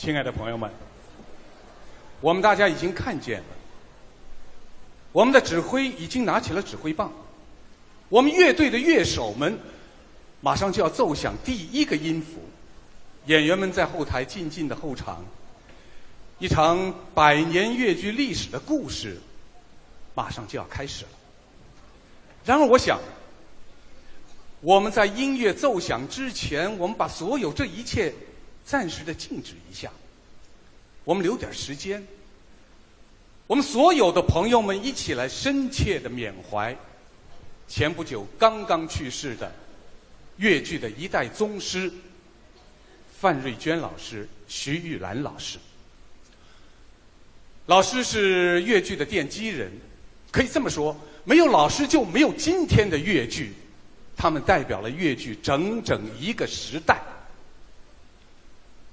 亲爱的朋友们，我们大家已经看见了，我们的指挥已经拿起了指挥棒，我们乐队的乐手们马上就要奏响第一个音符，演员们在后台静静的候场，一场100年越剧历史的故事马上就要开始了。然而我想，我们在音乐奏响之前，我们把所有这一切暂时的静止一下，我们留点时间，我们所有的朋友们一起来深切的缅怀前不久刚刚去世的越剧的一代宗师范瑞娟老师、徐玉兰老师。老师是越剧的奠基人，可以这么说，没有老师就没有今天的越剧，他们代表了越剧整整一个时代。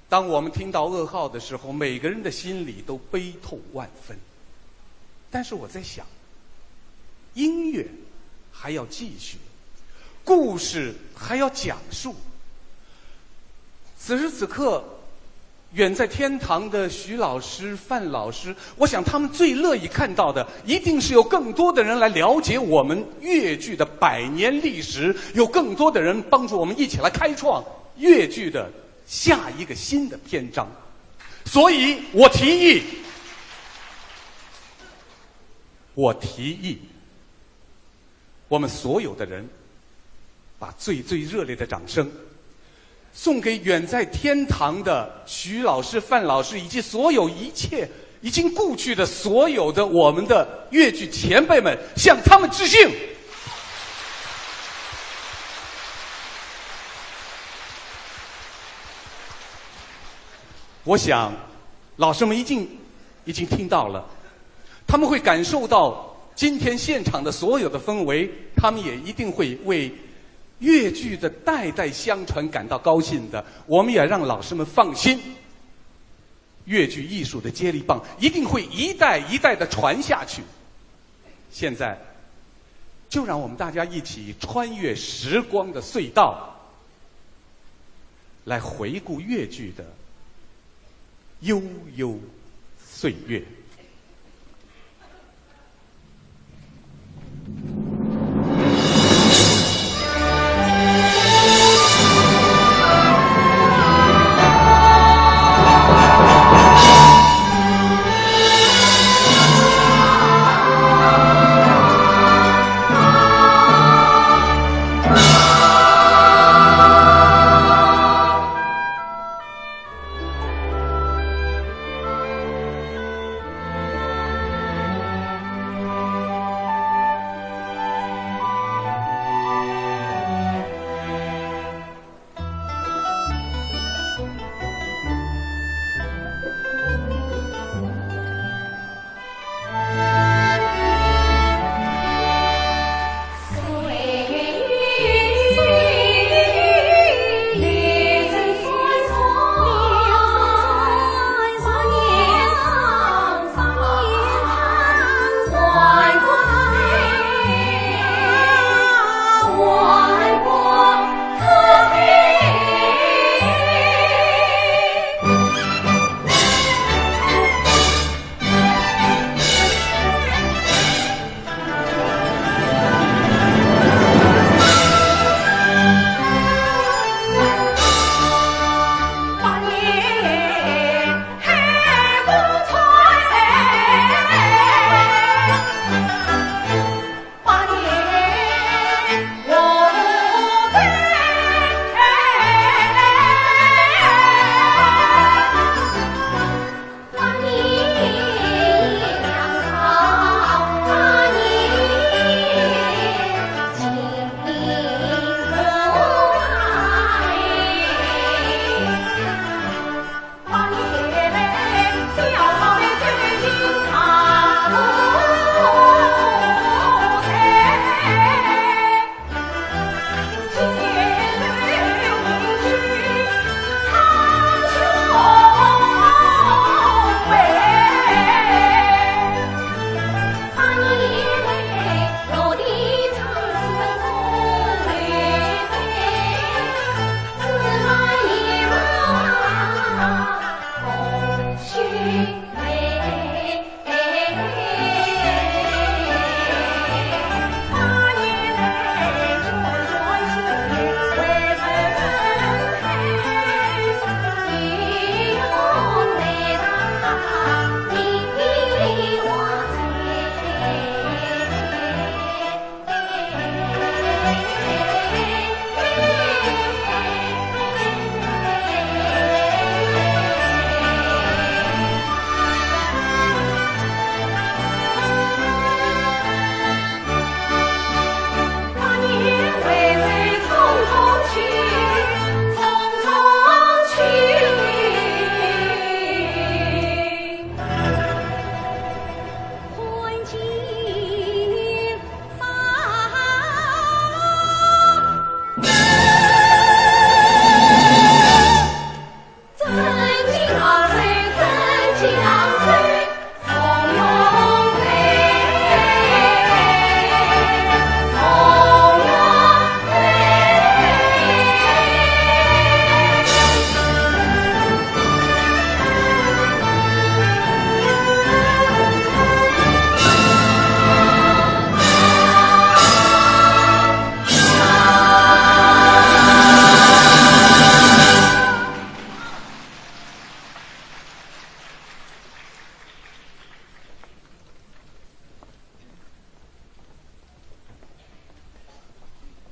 当我们听到噩耗的时候，每个人的心里都悲痛万分。但是我在想，音乐还要继续，故事还要讲述。此时此刻，远在天堂的徐老师、范老师，我想他们最乐意看到的，一定是有更多的人来了解我们越剧的100年历史，有更多的人帮助我们一起来开创越剧的下一个新的篇章。所以我提议，我们所有的人把最最热烈的掌声送给远在天堂的徐老师、范老师，以及所有一切已经故去的所有的我们的越剧前辈们，向他们致敬。我想老师们已经听到了，他们会感受到今天现场的所有的氛围，他们也一定会为越剧的代代相传感到高兴的。我们也让老师们放心，越剧艺术的接力棒一定会一代一代的传下去。现在就让我们大家一起穿越时光的隧道，来回顾越剧的悠悠岁月。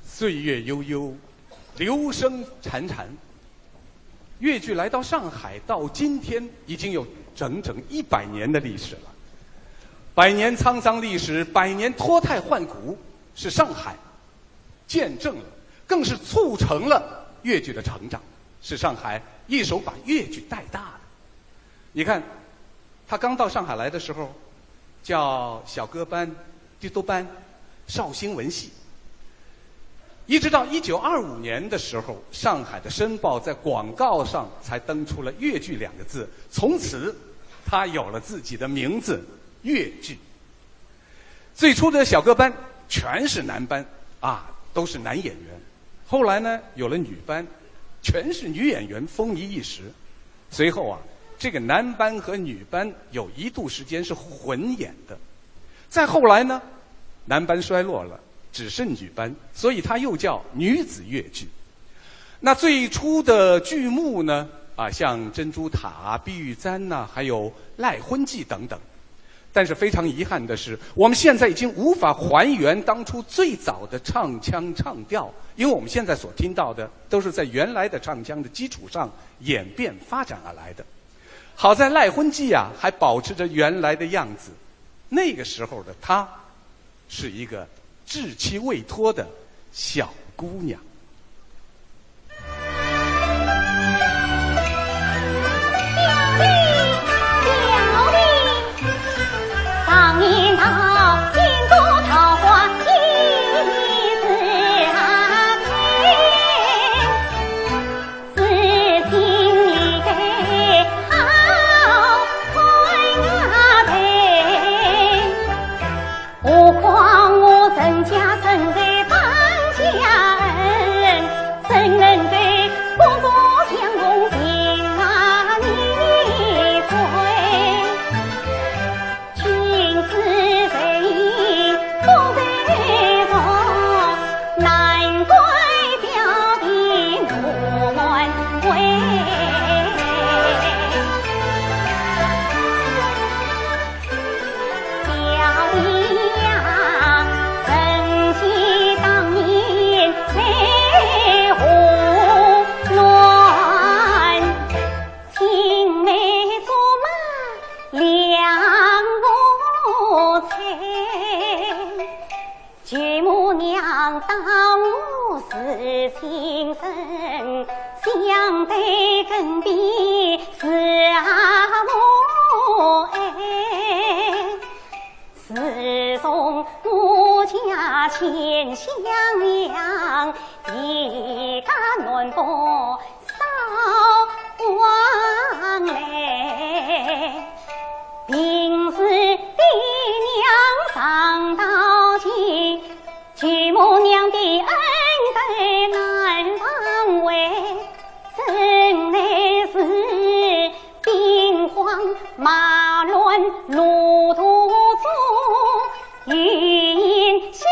岁月悠悠，流声潺潺。越剧来到上海，到今天已经有整整100年的历史了。100年沧桑历史，100年脱胎换骨，是上海见证了，更是促成了越剧的成长，是上海一手把越剧带大的。你看，他刚到上海来的时候，叫小歌班、滴多班、绍兴文戏。一直到1925年的时候，上海的《申报》在广告上才登出了越剧2个字，从此他有了自己的名字——越剧。最初的小歌班全是男班啊，都是男演员。后来呢，有了女班，全是女演员，风靡一时。随后啊，这个男班和女班有一度时间是混演的。再后来呢，男班衰落了，只剩女班，所以它又叫女子越剧。那最初的剧目呢，像珍珠塔、碧玉簪呐，还有赖婚记等等。但是非常遗憾的是，我们现在已经无法还原当初最早的唱腔唱调，因为我们现在所听到的都是在原来的唱腔的基础上演变发展而来的。好在赖婚记啊还保持着原来的样子，那个时候的她是一个稚气未脱的小姑娘。上年到新都桃花一字开，是心里的好快陪。何况我人家身在当家人，怎能对工作相同情啊你归？当我是情深，相对更比是我爱。自从我家前相养，一家暖波少往来，平时的娘上到亲，举母娘的恩德难忘怀，真乃是兵荒马轮路途中，语音心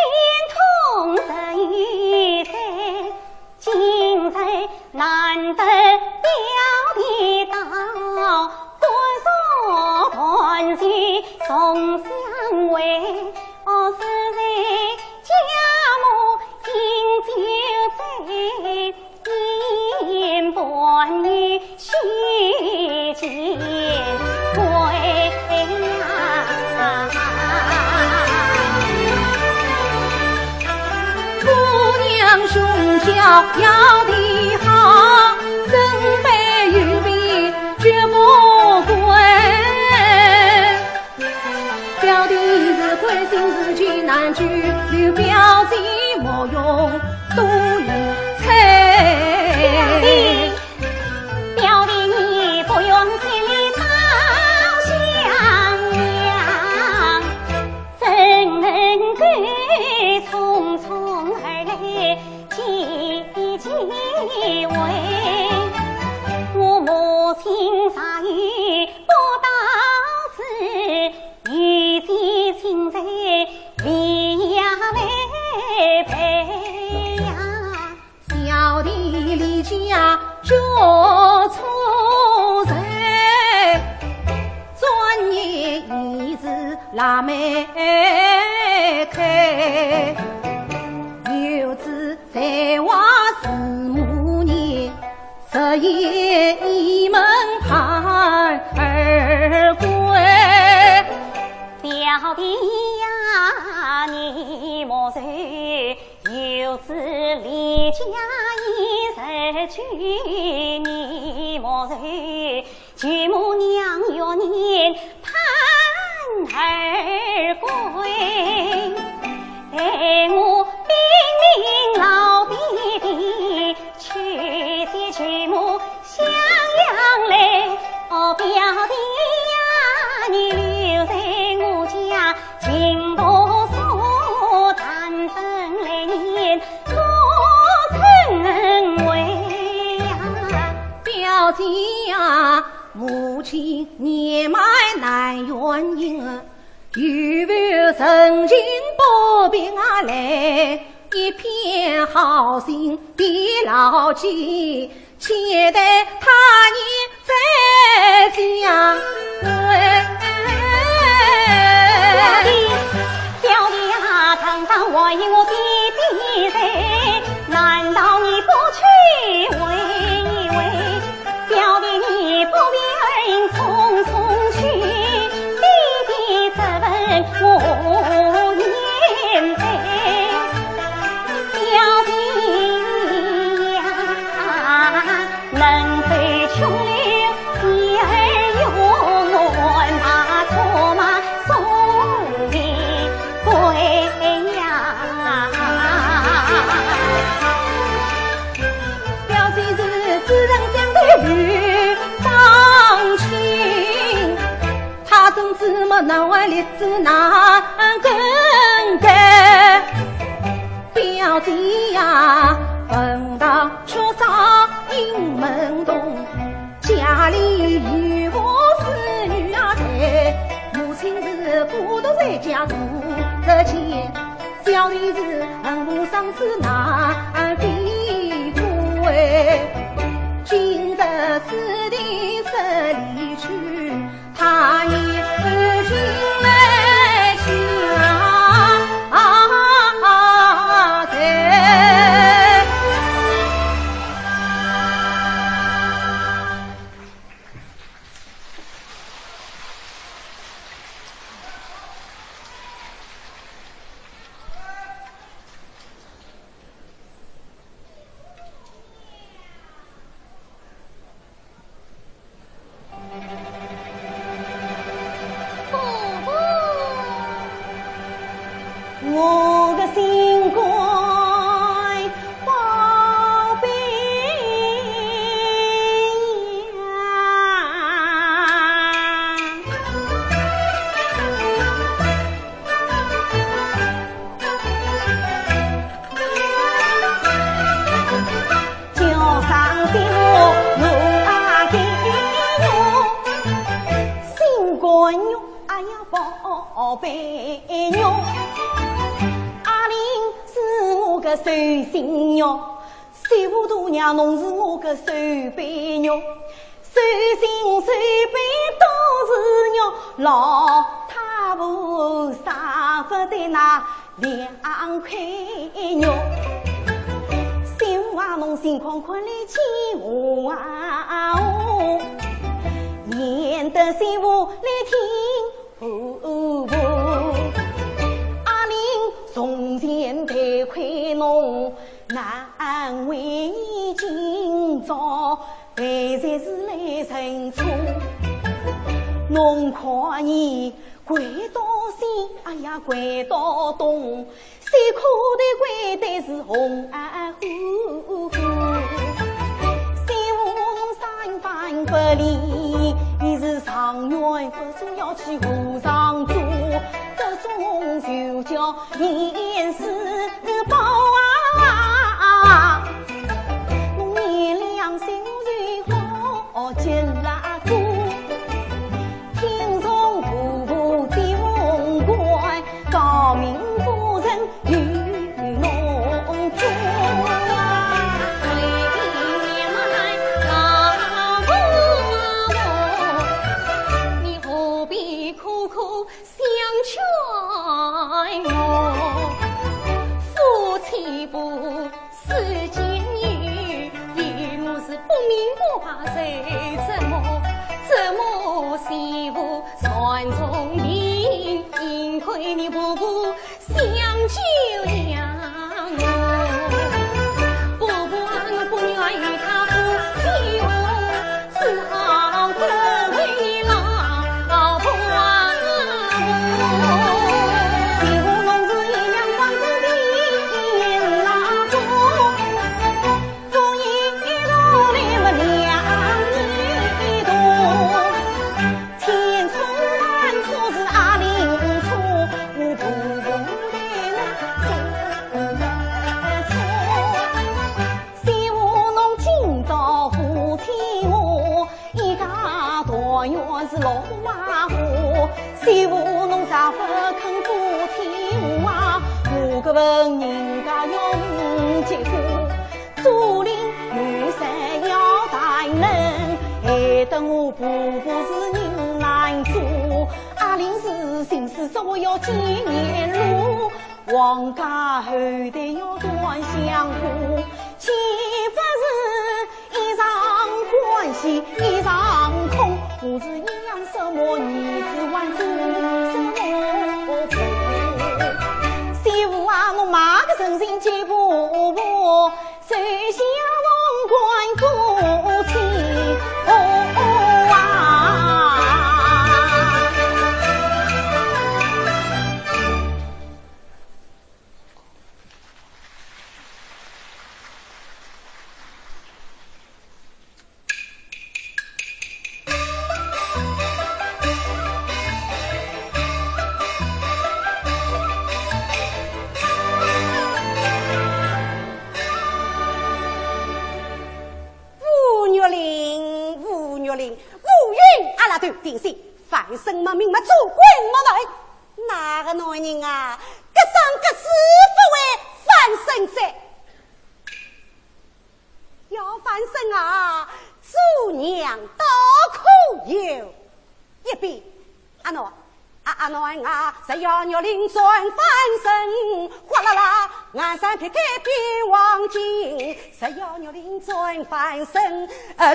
痛人与谁？今日难得表弟到，欢送团聚送相会。是在家母饮酒醉，因伴女须见归呀。姑娘胸孝要的好，准备预备绝不归。表弟是关心自己难聚，刘表弟莫用多语猜。表弟你不用心里讨相娘，怎能够匆匆而来几回？我母亲杀于不到时，与其亲在离呀为陪呀。小弟离家着出人，转眼已是腊梅开。有子在外是母年，10夜一门盼儿归。表弟呀，你莫愁，有子离家已逝去，你莫愁，举母娘约年盼儿归。待我禀明老弟弟，去接举母襄阳来。表弟呀，你留在我家，情不诉，但等来年可成为呀。表弟呀，母亲年迈难援引，有缘曾经不平啊来，一片好心的牢记，期待他年再相会。表弟呀，堂上我与我弟弟在，难道你不去问一问？表弟你不必而应匆匆去，弟弟质问我言悲。表弟呀，能非穷流一儿用我马错马送你归呀。表弟是知人相对与当亲，他总知么难为日子难更改。表弟呀，逢到缺少应门东，家里有我是女儿在，母亲是孤独在家顾着钱，小弟是恨我上次难避归。今日师弟是离去，他也不进来家在。个肉，哎呀宝贝肉，阿玲是我个手心肉，水户大娘侬是我个手背肉，手心手背都是肉，老太婆舍不得那2块肉。媳妇啊，侬心宽宽来牵我啊哦，免得媳妇来听婆婆。阿玲从前得亏侬难为今朝，还才是来认错。侬可以跪到西，哎呀跪到东，谁可的跪的是红儿呼呼。媳妇侬三番不离，你是上元不说要去和尚做，这种就叫严丝包啊。侬年两小人好结拉做，听从婆婆的文官，高明夫人与侬做。你何必苦苦相劝我？夫妻不是监狱，与我是不明不白谁怎么媳妇传宗名，幸亏你婆婆相救养我，婆婆我不愿与他夫妻我，只好多为你老婆媳妇侬是一两光正的老婆，夫一路来么2年多，千错万错是阿玲错，我婆婆来错。媳妇侬今朝夫妻我，一家大院是老马虎，媳妇侬啥不肯夫妻我啊？我个问人家要5结婚，竹林玉山要大人，害得我婆婆是人难做。阿玲是心思说要见面路，王家后代要断香火，岂不是一场欢喜一场空？我是养什么儿子还做什么婆？媳妇啊，我马个诚心接婆婆，谁下王冠夫妻定性凡生么命么主管么来，哪个男人啊，各生各死不为凡生者，要凡生啊，主娘多苦有一边阿喏阿喏啊，只要鸟灵转翻身，哗啦啦，岸上撇开变黄金，只要鸟灵转翻身，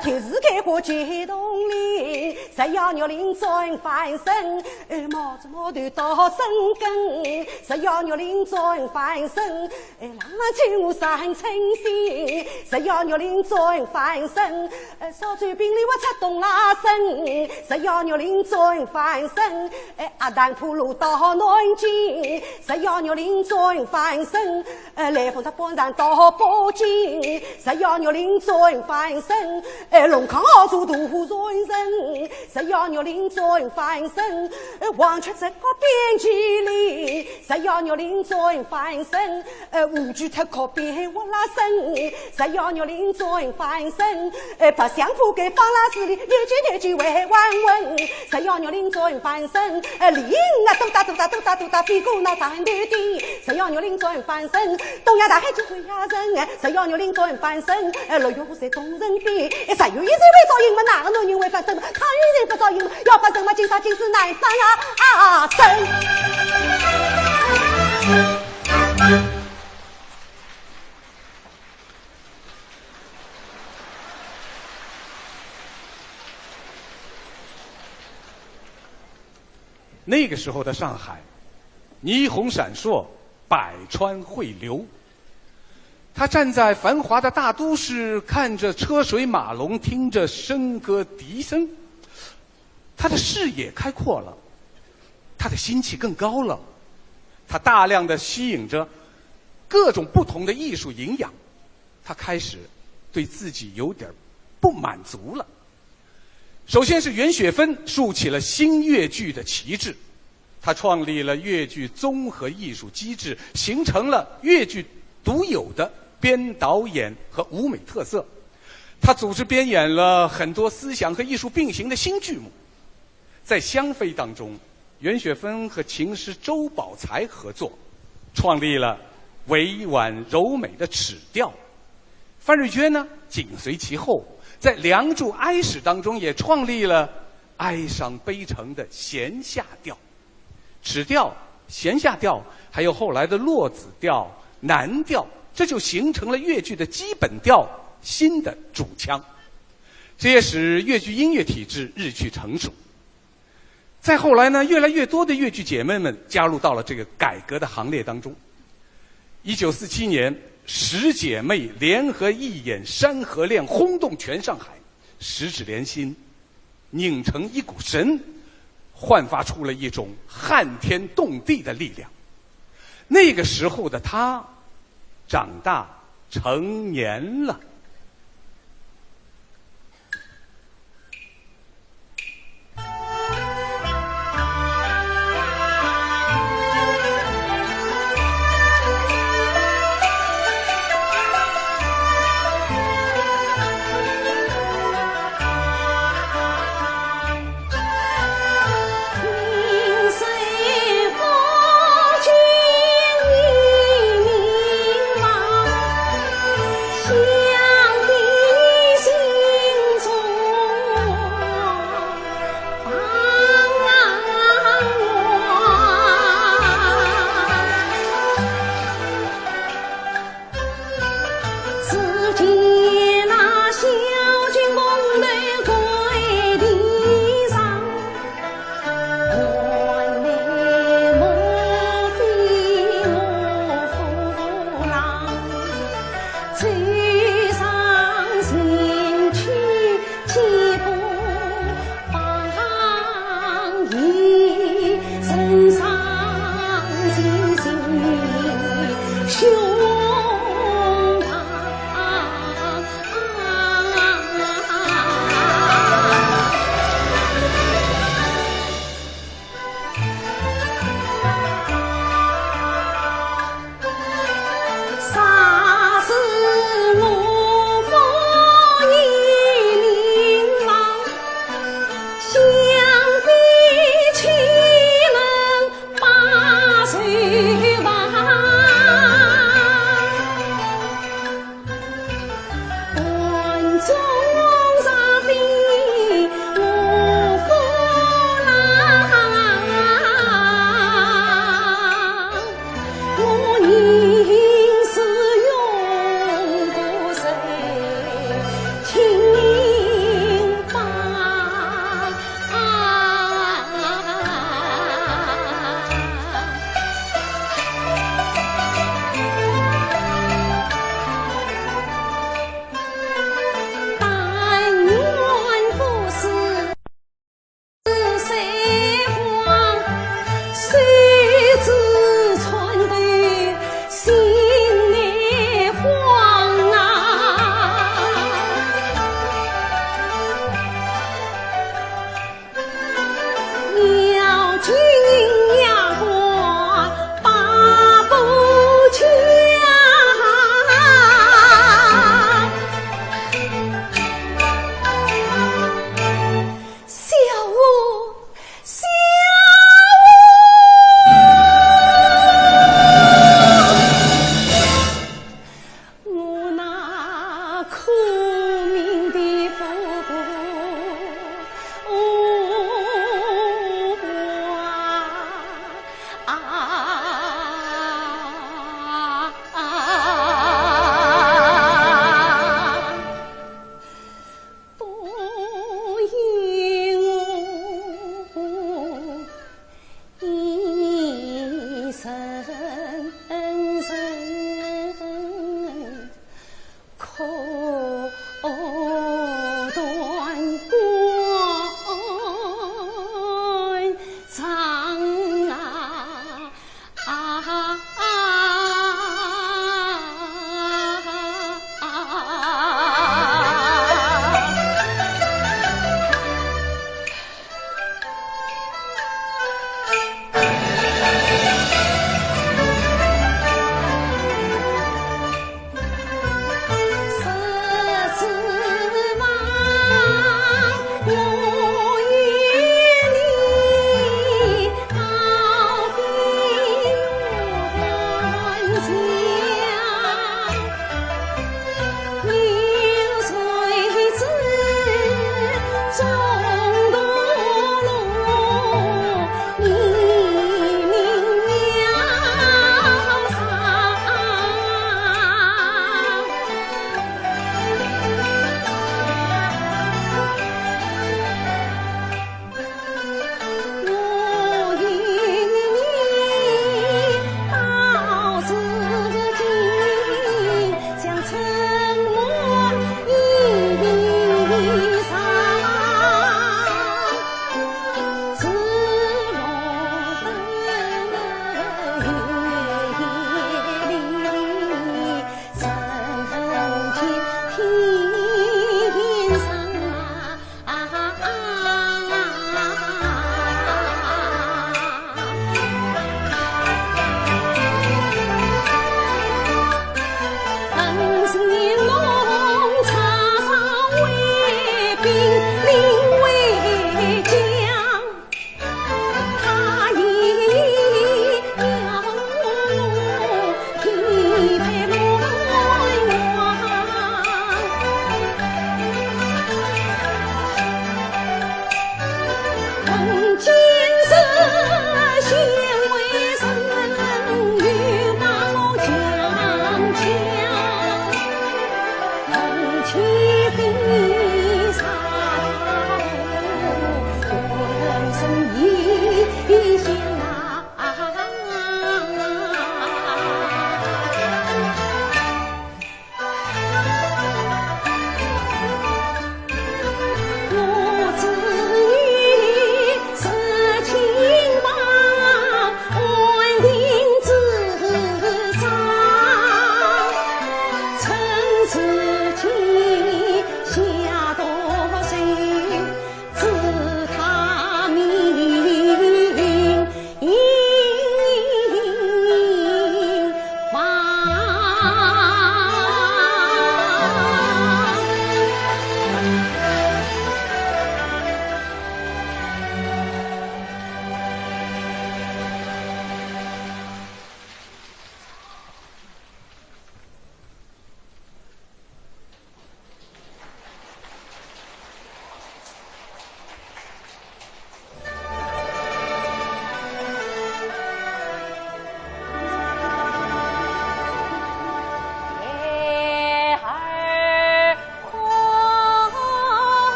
天时开花结东林，只要鸟灵转翻身，毛子毛头到生根，只要鸟灵转翻身，浪亲我三称心，只要鸟灵转翻身，烧酒饼里我吃东拉身，只要鸟灵转翻身，阿当铺路到南京，1160转翻身，来风他本上到北京，1160转翻身，龙康澳洲杜人生，1160转翻身，黄雀这个边际里，1160转翻身，五句特靠边我拉身，1160转翻身，把相扑给放拉子里，日句为万文，1160转翻身，李英啊都打屁股那三对地，1160转翻身，东亚大海就会压人，1160转翻身，六月湖水动人比，3月1日为造营嘛，哪个女人为翻身嘛，唐人不造营嘛，要翻身嘛，今朝今时难翻身。那个时候的上海，霓虹闪烁，百川汇流。他站在繁华的大都市，看着车水马龙，听着笙歌笛声，他的视野开阔了，他的心气更高了，他大量的吸引着各种不同的艺术营养，他开始对自己有点不满足了。首先是袁雪芬竖起了新越剧的旗帜，他创立了越剧综合艺术机制，形成了越剧独有的编导演和舞美特色。他组织编演了很多思想和艺术并行的新剧目。在香妃当中，袁雪芬和琴师周宝才合作，创立了委婉柔美的尺调。范瑞娟呢，紧随其后，在《梁祝哀史》当中也创立了哀伤悲沉的弦下调。尺调、弦下调，还有后来的落子调、南调，这就形成了越剧的基本调，新的主腔。这也使越剧音乐体制日趋成熟。再后来呢，越来越多的越剧姐妹们加入到了这个改革的行列当中。1947年，10姐妹联合一演《山河恋》，轰动全上海，十指连心，拧成一股神，焕发出了一种撼天动地的力量。那个时候的她长大成年了。相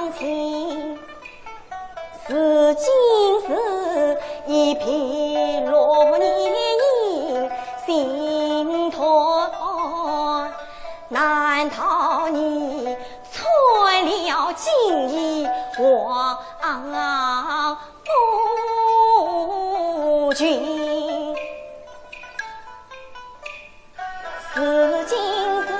相亲，是今是一片落年心痛，难逃你错了情义我夫君，是今是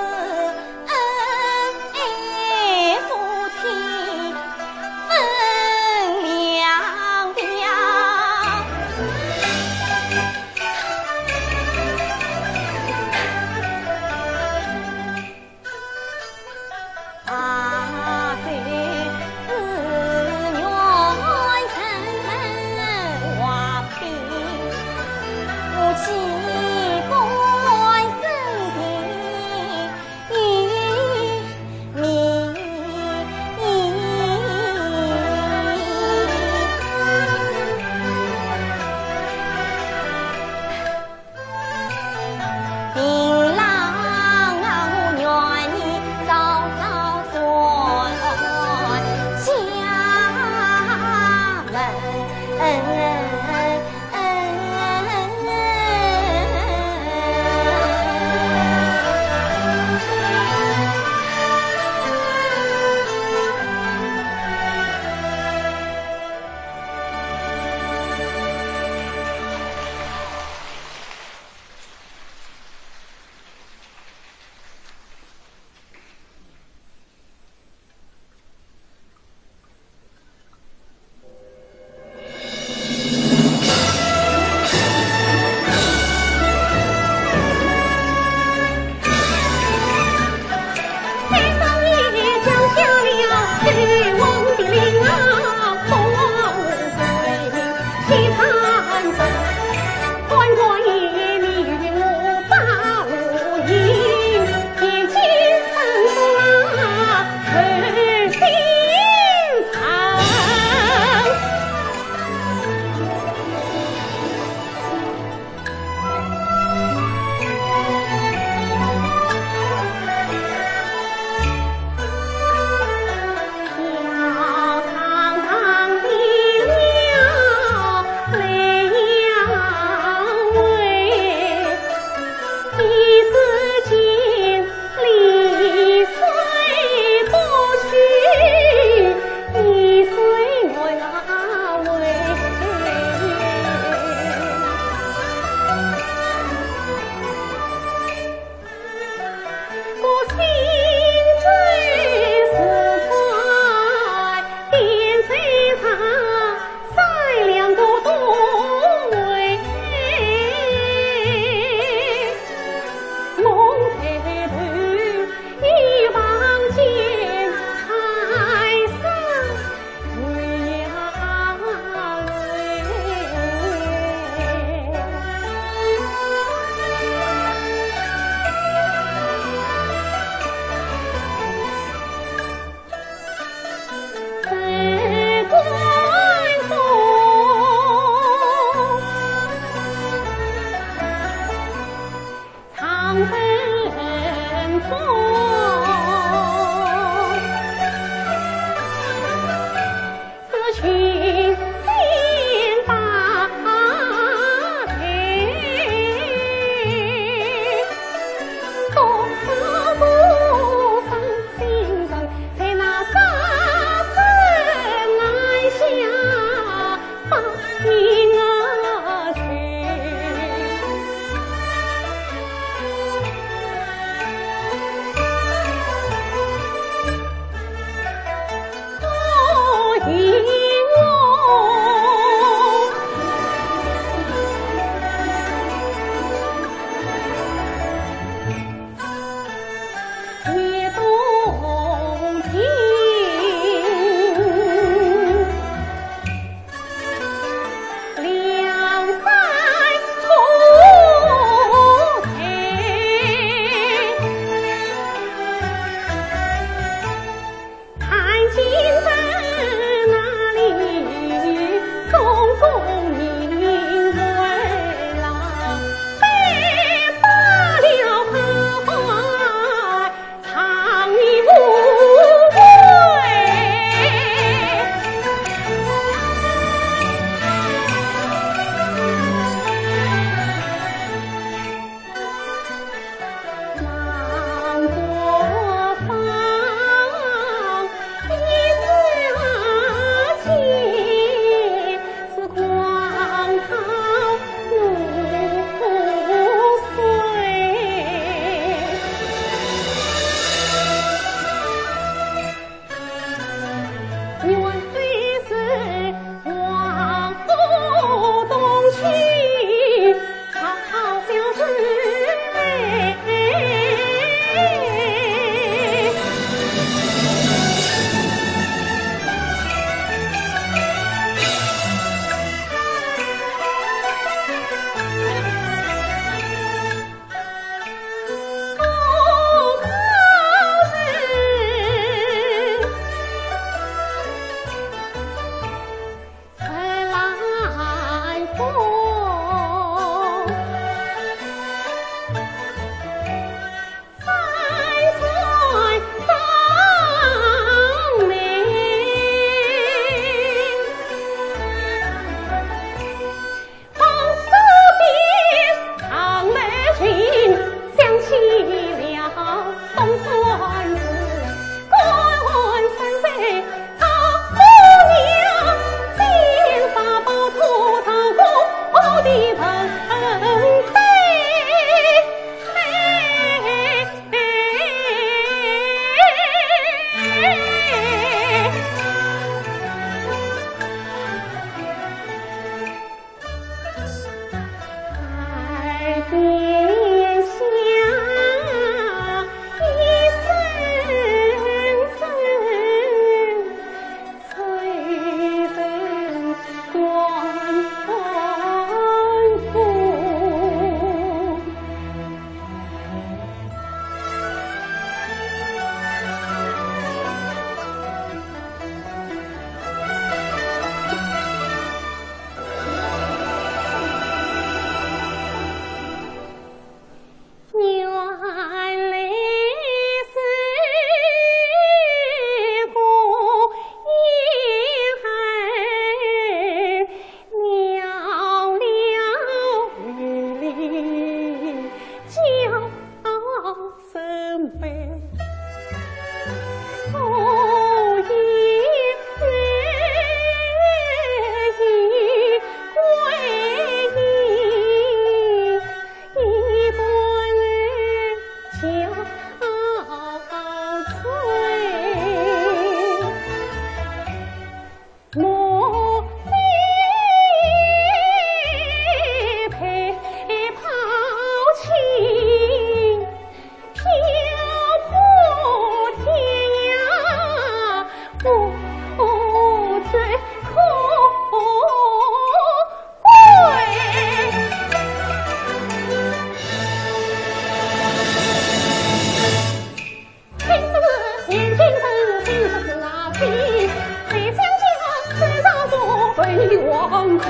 为王后，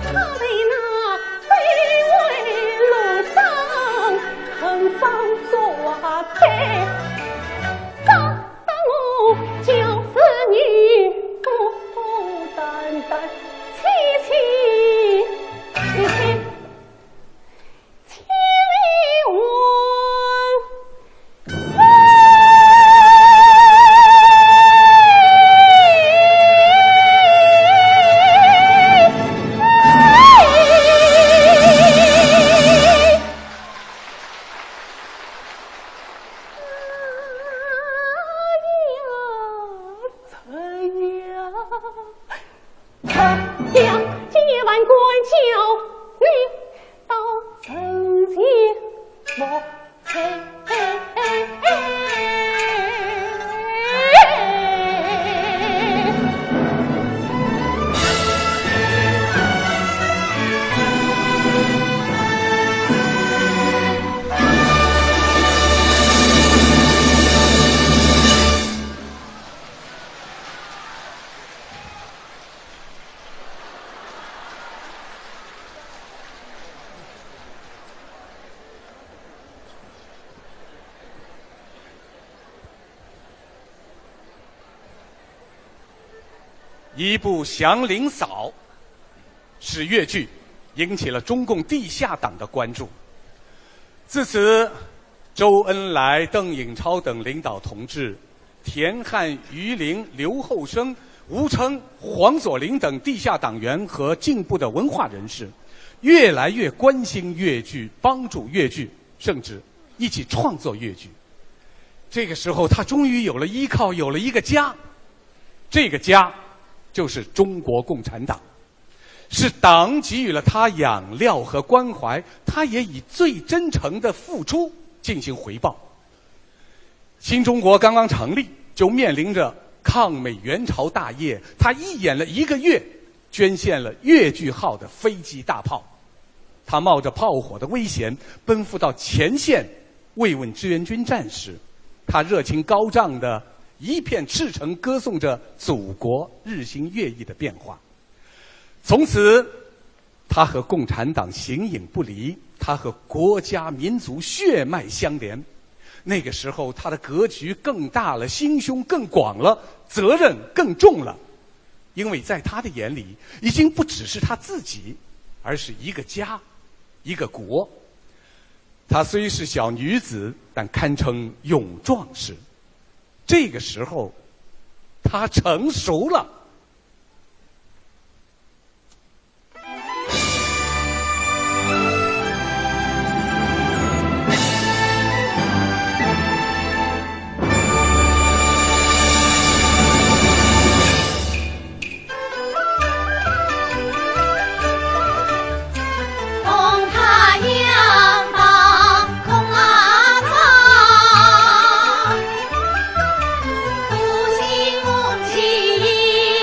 他为那非为路上肯放作态，杀我就是你孤孤单单凄凄。一部《祥林嫂》使越剧引起了中共地下党的关注。自此，周恩来、邓颖超等领导同志，田汉、于林、刘厚生、吴称、黄佐临等地下党员和进步的文化人士，越来越关心越剧，帮助越剧，甚至一起创作越剧。这个时候，他终于有了依靠，有了一个家。这个家就是中国共产党，是党给予了他养料和关怀，他也以最真诚的付出进行回报。新中国刚刚成立，就面临着抗美援朝大业，他一演了1个月，捐献了越剧号的飞机大炮。他冒着炮火的危险，奔赴到前线慰问志愿军战士。他热情高涨的一片赤诚歌颂着祖国日新月异的变化。从此，他和共产党形影不离，他和国家民族血脉相连。那个时候，他的格局更大了，心胸更广了，责任更重了。因为在他的眼里，已经不只是他自己，而是一个家，一个国。她虽是小女子，但堪称勇壮士。这个时候，她成熟了。心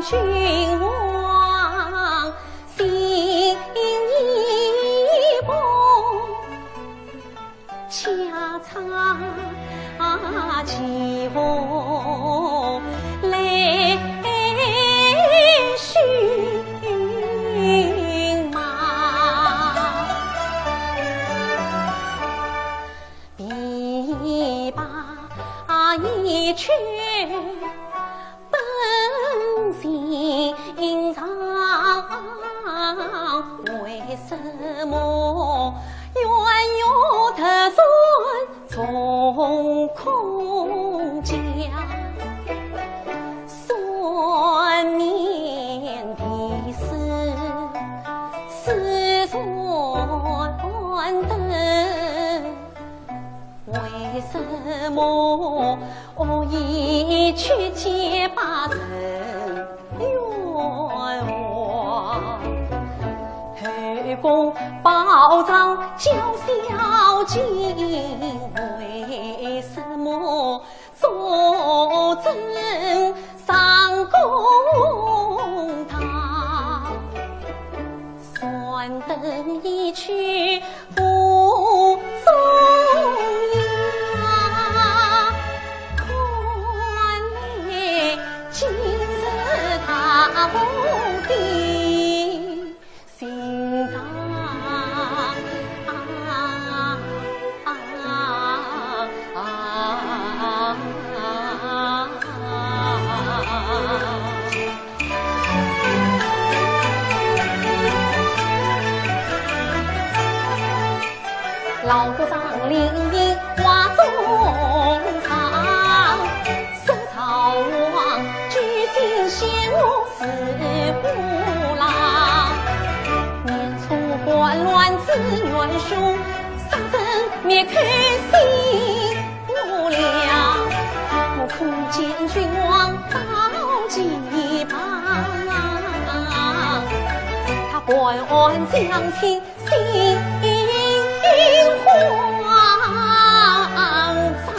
君王心一梦。去本性上，为什么冤有特算从空讲？算命的事是算的，为什么我一去结巴成冤枉？后宫宝藏叫小姐，为什么坐镇上公堂？算灯一去不踪影，看来今日他无的心肠。老鼓掌铃铃花中唱，收草王举心献我是虎狼。年初祸乱子元凶，上阵灭开心不良。我苦见君王到几旁，他官案将亲心慌张，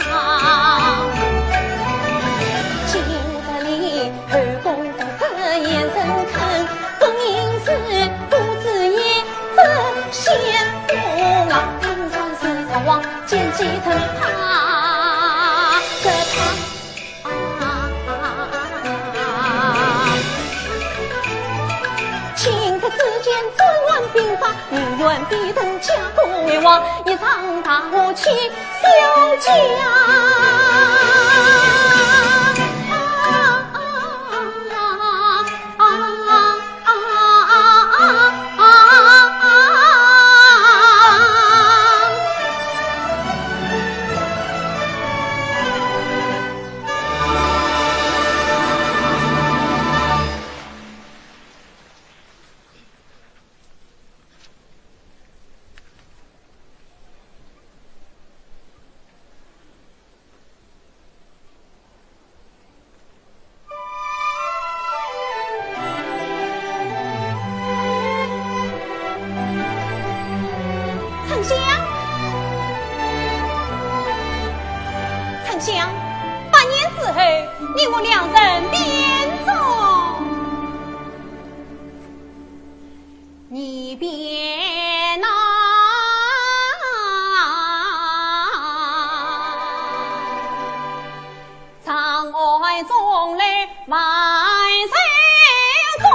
今日里后宫不设眼神坑，分明是不知也这先锋郎，平川是朝王见几层怕这他顷刻之间转乱兵法，宁愿必等家国为王，一场大火气小家。丞相，8年之后，你我两人连坐，你别拿场外中来埋手中。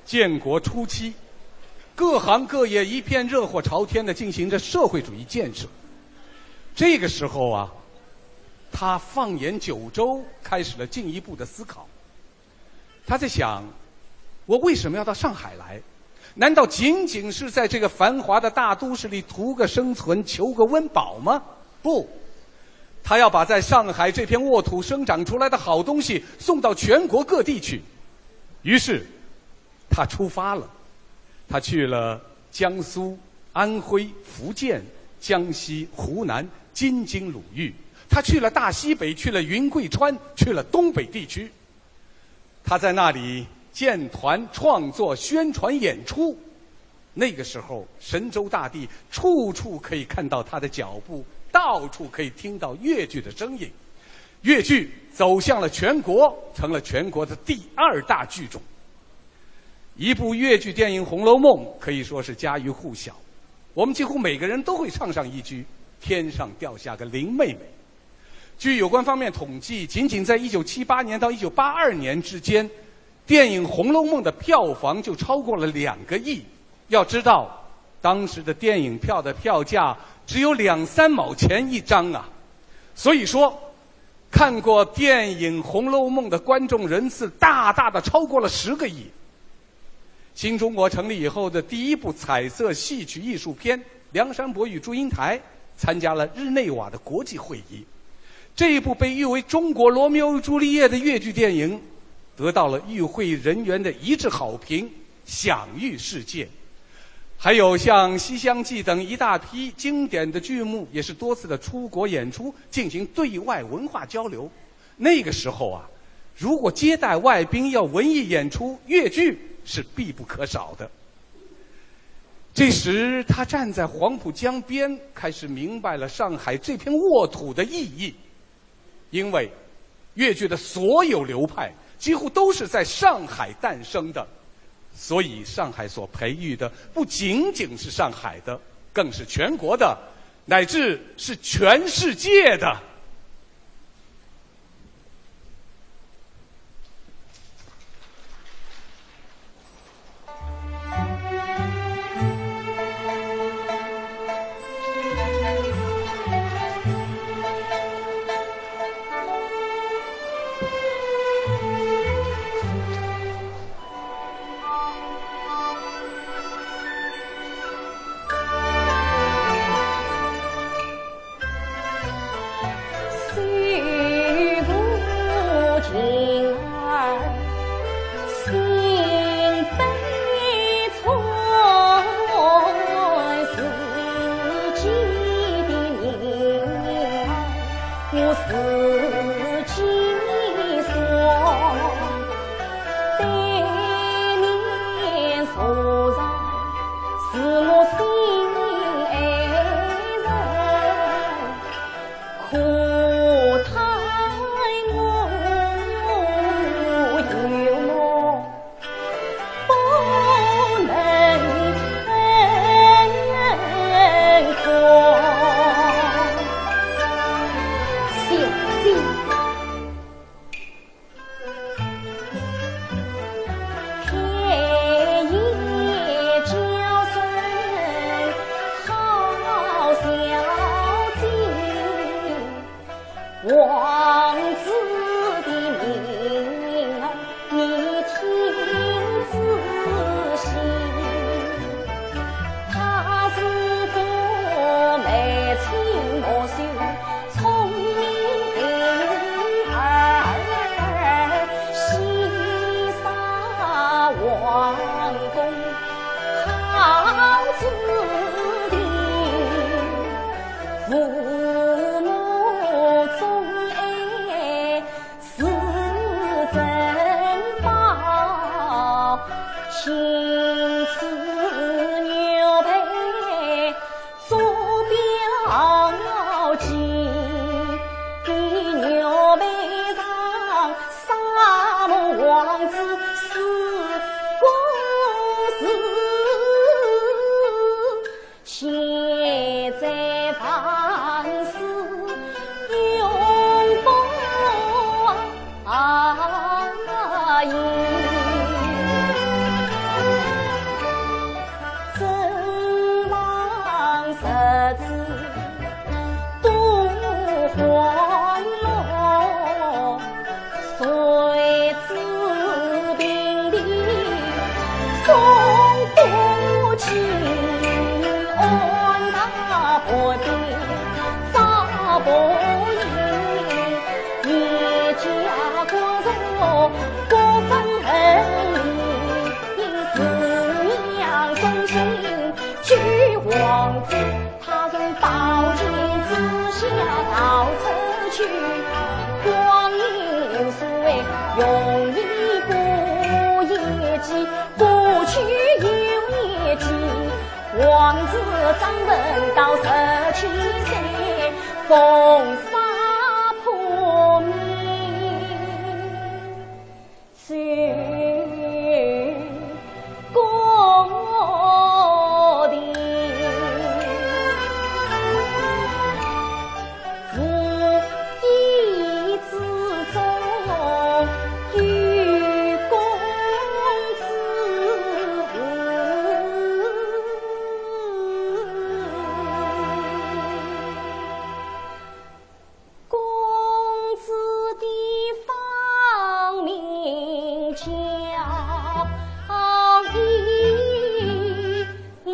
建国初期，各行各业一片热火朝天地进行着社会主义建设。这个时候啊，他放眼九州，开始了进一步的思考。他在想，我为什么要到上海来？难道仅仅是在这个繁华的大都市里图个生存、求个温饱吗？不，他要把在上海这片沃土生长出来的好东西送到全国各地去。于是，他出发了。他去了江苏、安徽、福建、江西、湖南、京津、鲁豫。他去了大西北，去了云贵川，去了东北地区。他在那里建团、创作、宣传、演出。那个时候，神州大地处处可以看到他的脚步，到处可以听到越剧的声音。越剧走向了全国，成了全国的第2大剧种。一部越剧电影《红楼梦》可以说是家喻户晓，我们几乎每个人都会唱上一句“天上掉下个林妹妹”。据有关方面统计，仅仅在1978年到1982年之间，电影《红楼梦》的票房就超过了2个亿。要知道，当时的电影票的票价只有2-3毛钱一张啊！所以说，看过电影《红楼梦》的观众人次大大的超过了10个亿。新中国成立以后的第一部彩色戏曲艺术片《梁山伯与祝英台》参加了日内瓦的国际会议。这一部被誉为中国罗密欧与朱丽叶的越剧电影，得到了与会人员的一致好评，享誉世界。还有像《西厢记》等一大批经典的剧目，也是多次的出国演出，进行对外文化交流。那个时候啊，如果接待外宾要文艺演出，越剧是必不可少的。这时，他站在黄浦江边，开始明白了上海这片沃土的意义。因为越剧的所有流派几乎都是在上海诞生的，所以上海所培育的不仅仅是上海的，更是全国的，乃至是全世界的。一家光荣不分恩义，因思娘忠心娶王子，他曾抱金子下到侧去，光阴岁用一不业绩，不去有业绩。王子长人到17岁，风沙破灭，随国定。无意之中与公子的芳名叫伊犁。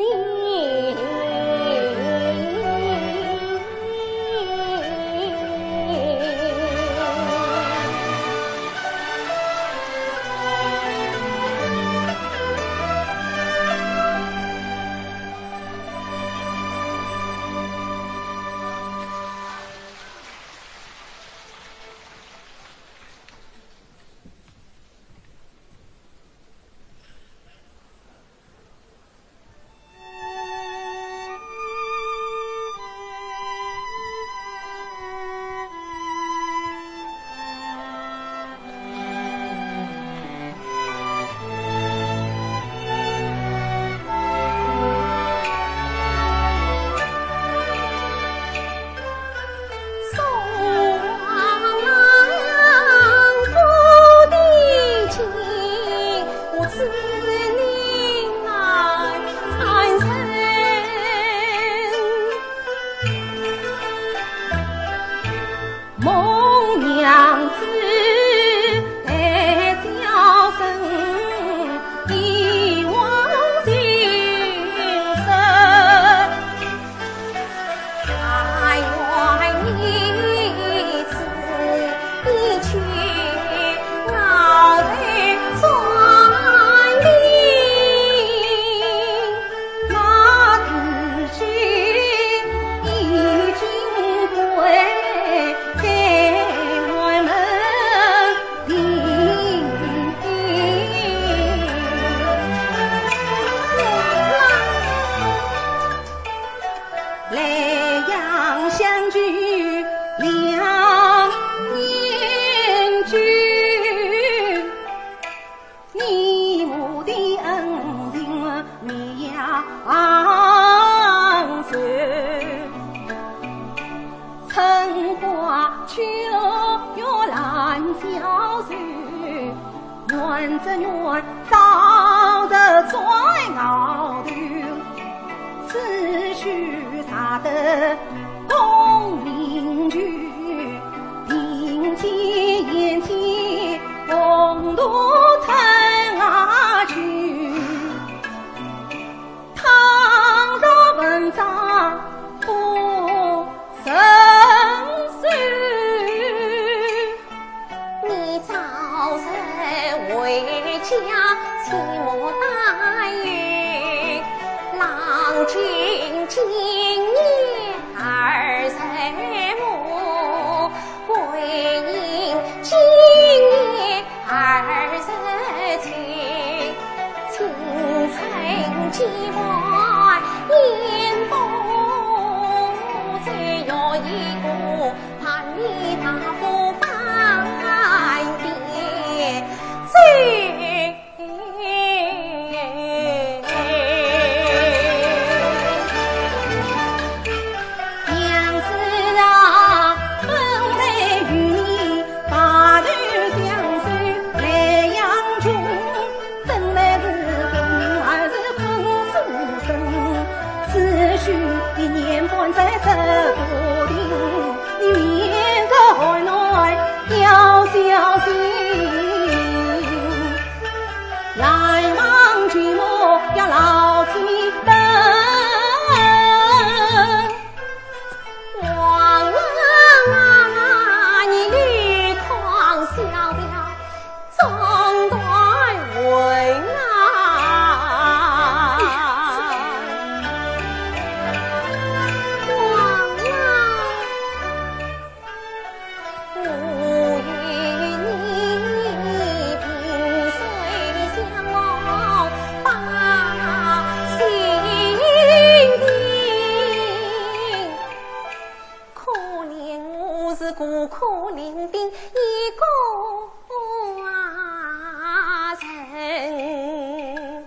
人，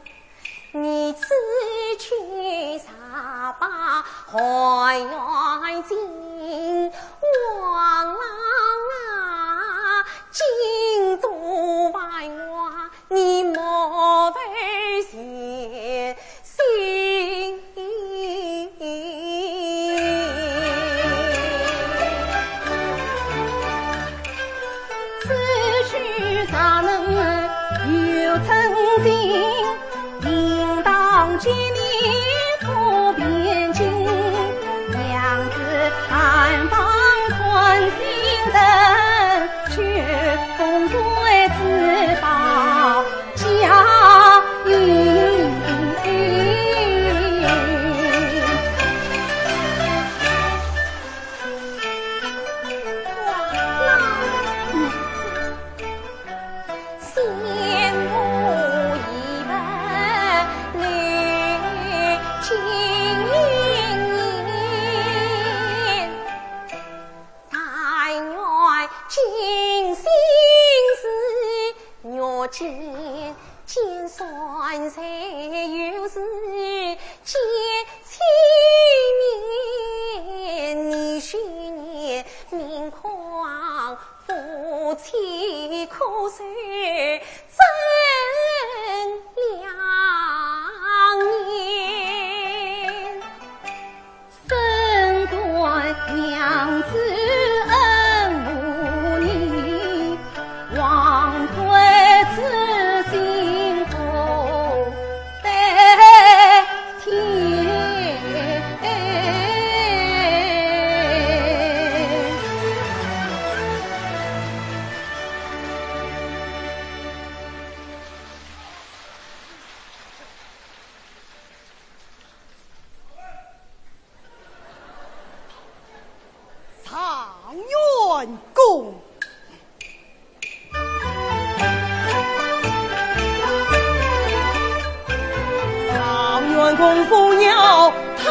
你此去啥把海远近，王郎啊，京都百花，你莫为闲心。此去咋能有曾经，应当见你不边境，娘子安放宽心的，却风归自保家营。见山才有事，见亲面你须念明况，夫妻可守真良年。身断娘子恩母你，枉亏此心后得天。常愿公，常愿公不要太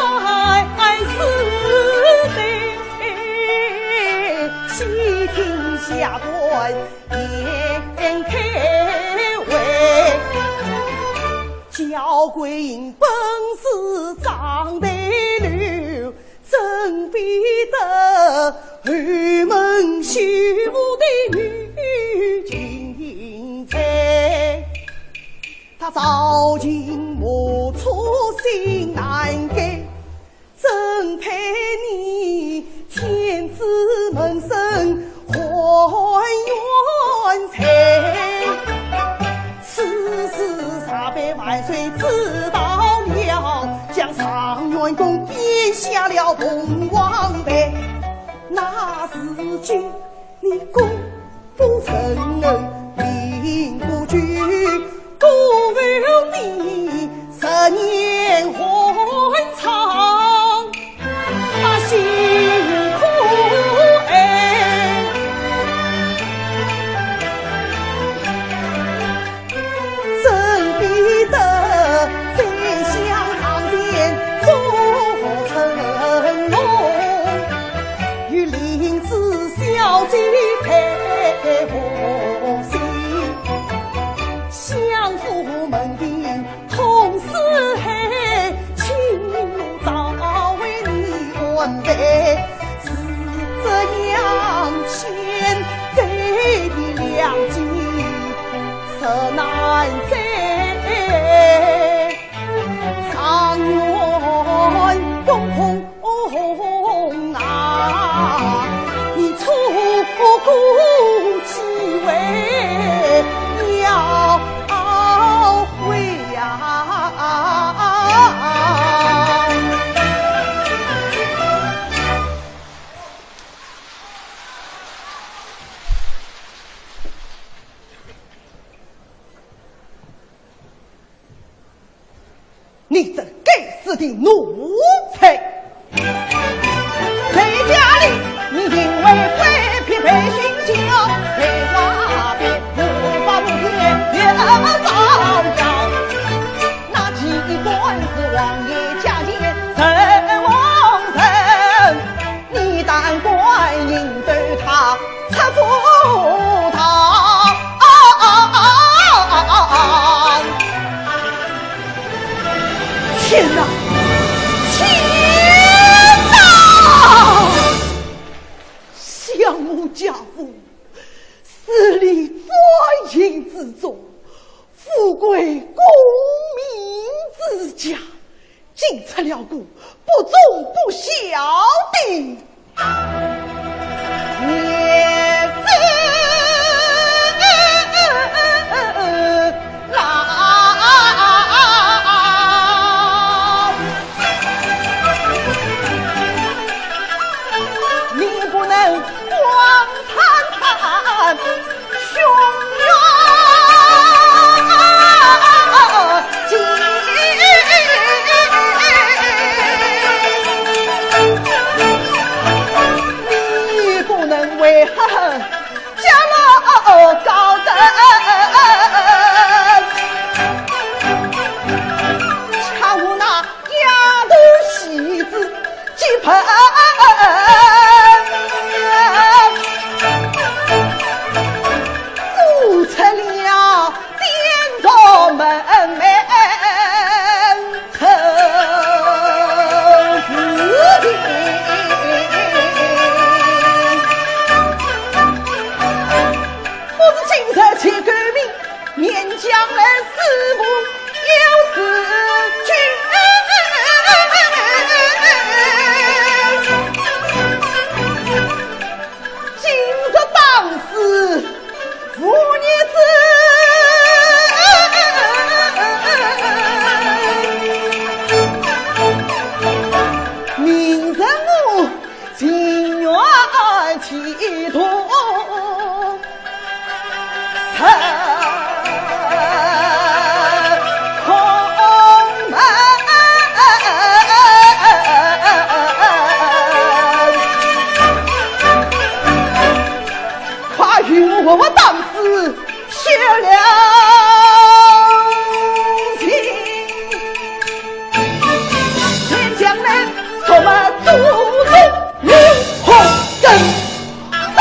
师的，悉听下官言开为，教桂英本是长得溜，真比得二门秀武的女君才。他早经莫出心难改，真配你天子门生还原才。此事查被万岁知道了，将常元公贬下了凤凰台。那时间你功不成恩，名不居，辜负你10年还长，辛苦真比得再相堂前做成龙，与林子小姐配合心，相夫门第同四海，情路早为你安排，是这样千载的良机实难再。常愿公啊，你出故几位要回呀？你这该死的奴才！在家里你因为废品被熏焦，在外边无法无天也遭殃。那几官是王爷家见陈王臣，你但怪应对他差错。此理专营之中，富贵功名之家，进出了故，不忠不孝的孽子郎，你不能光灿灿雄远进，你不能为恨家老高登，恰无那丫头戏子几盆，做出了颠倒门楣头子弟。去革命，面将来四部有四军，今日当时妇女子，明人我情愿提托。我当时学了情，天将来我们祖宗刘洪根到。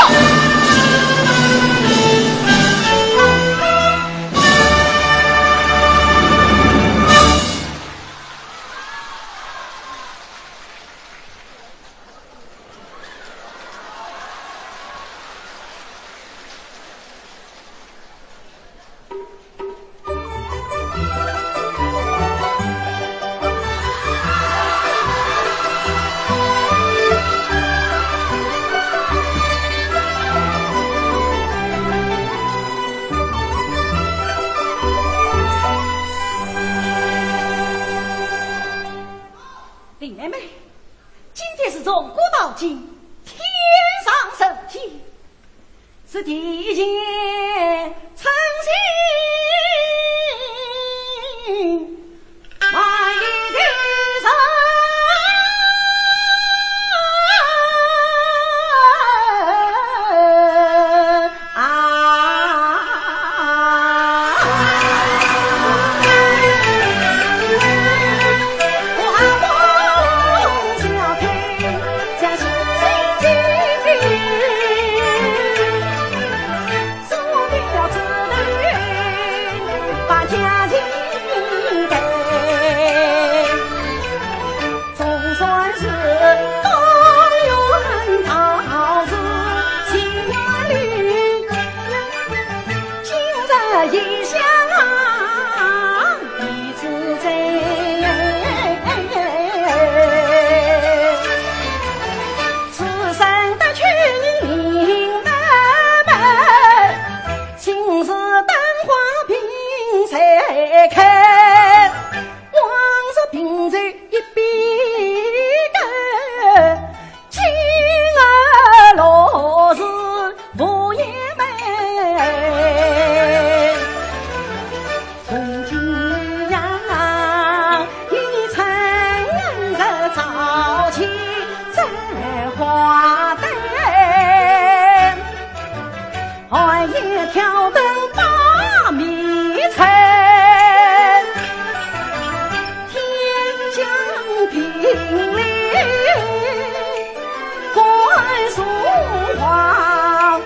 林妹妹，今天是从古到今天上神体，是地界诚心万一天上挑灯把米菜，天将平临，观书画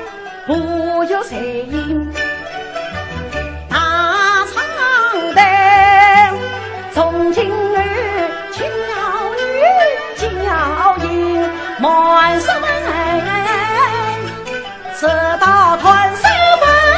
不有谁应，大长灯，从今日巧语娇音满山，直到团山分。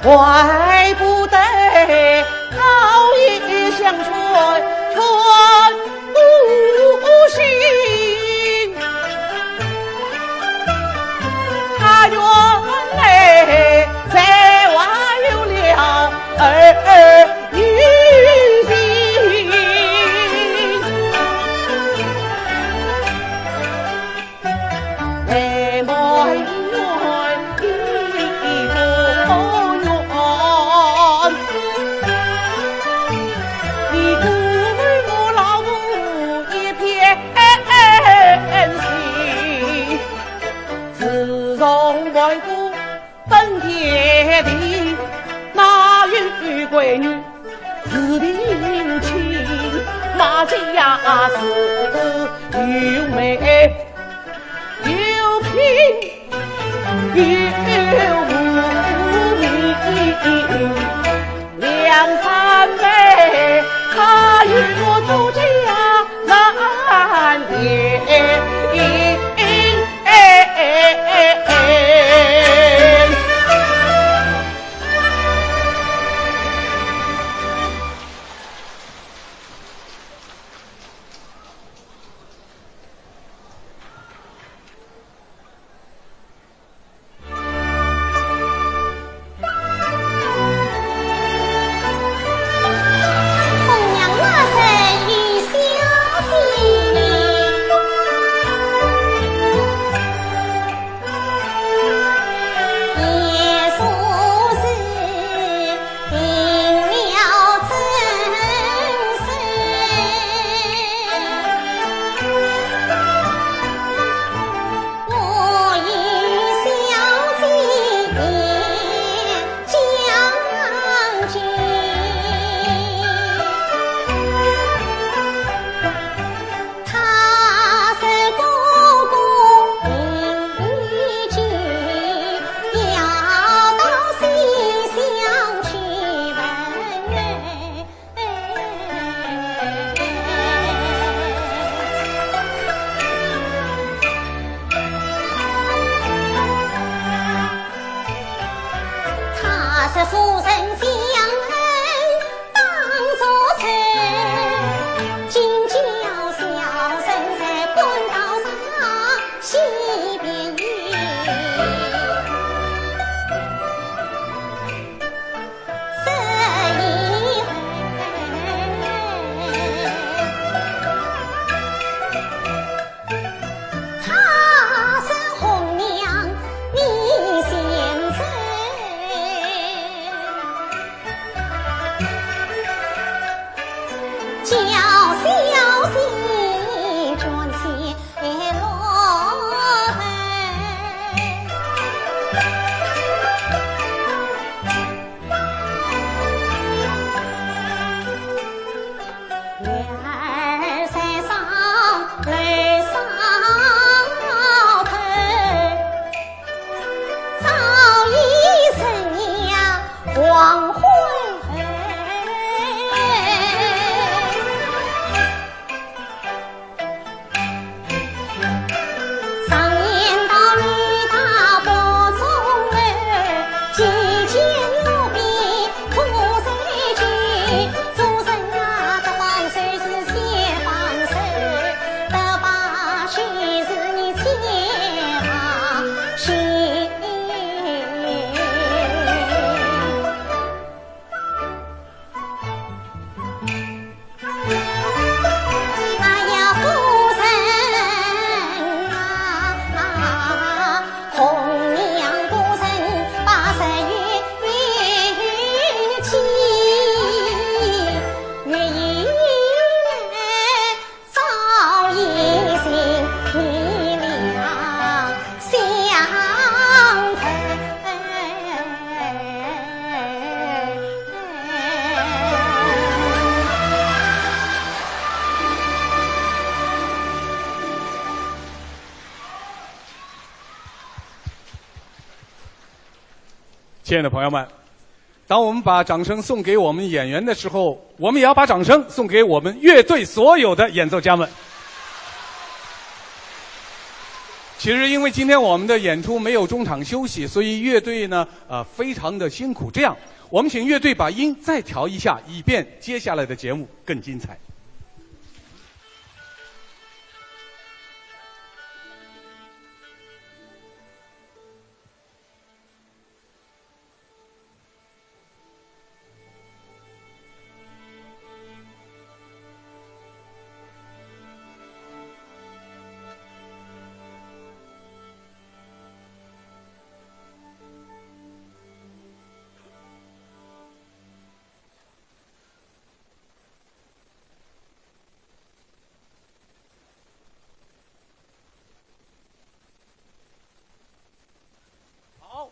怪不得好意相劝，劝不行。他原来在外有了儿女情，为么外公本田地，那与闺女自定亲，马家是又美又贫又无名，两三妹她与我走家难辨。亲爱的朋友们，当我们把掌声送给我们演员的时候，我们也要把掌声送给我们乐队所有的演奏家们。其实因为今天我们的演出没有中场休息，所以乐队呢非常的辛苦。这样，我们请乐队把音再调一下，以便接下来的节目更精彩。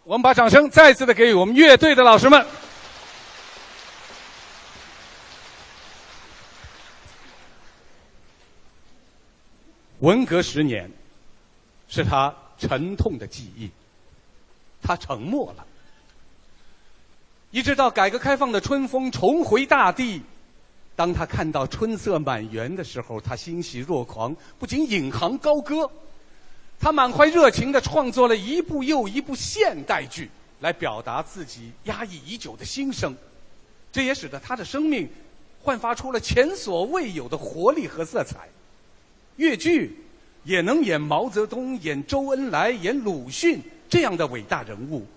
我们把掌声再次的给予我们乐队的老师们。文革10年，是他沉痛的记忆，他沉默了。一直到改革开放的春风重回大地，当他看到春色满园的时候，他欣喜若狂，不仅引吭高歌。他满怀热情地创作了一部又一部现代剧，来表达自己压抑已久的心声。这也使得他的生命焕发出了前所未有的活力和色彩。粤剧也能演毛泽东、演周恩来、演鲁迅这样的伟大人物。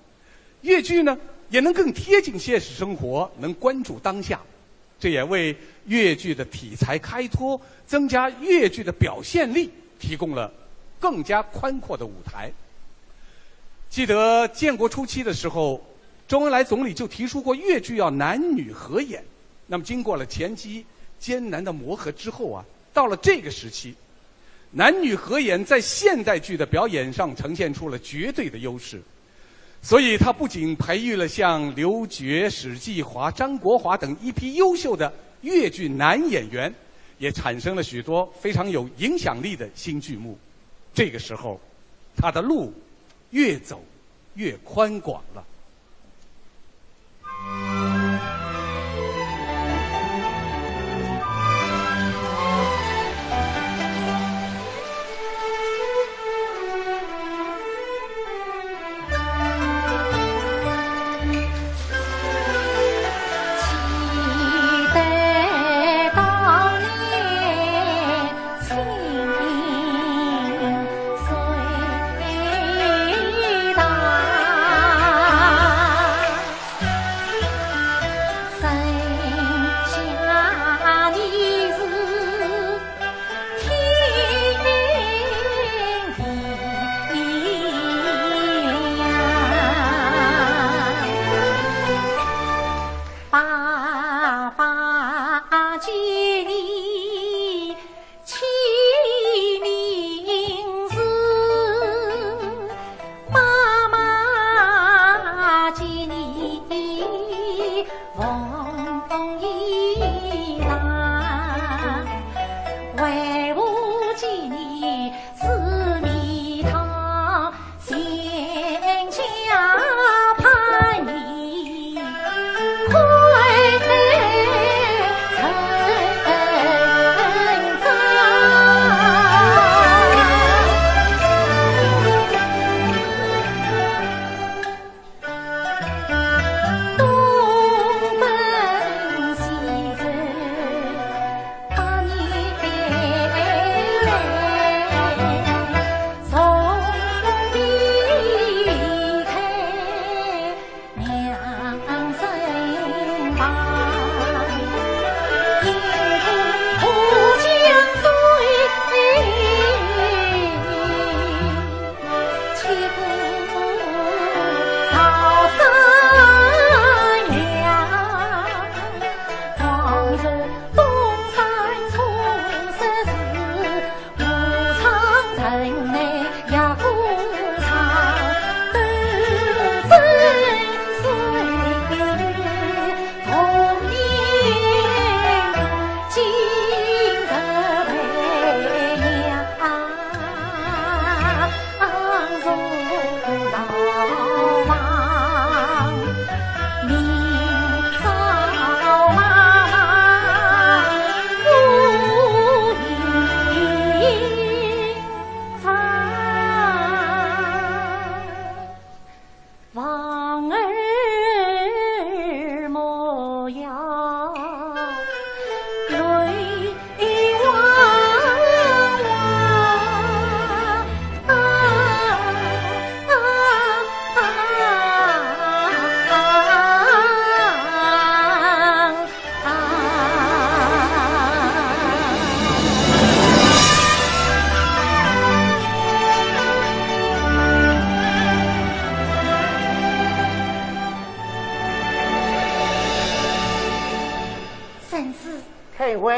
粤剧呢，也能更贴近现实生活，能关注当下。这也为粤剧的题材开拓、增加粤剧的表现力提供了更加宽阔的舞台。记得建国初期的时候，周恩来总理就提出过粤剧要男女合演。那么经过了前期艰难的磨合之后啊，到了这个时期，男女合演在现代剧的表演上呈现出了绝对的优势。所以他不仅培育了像刘珏、史继华、张国华等一批优秀的粤剧男演员，也产生了许多非常有影响力的新剧目。这个时候，他的路越走越宽广了。大开会，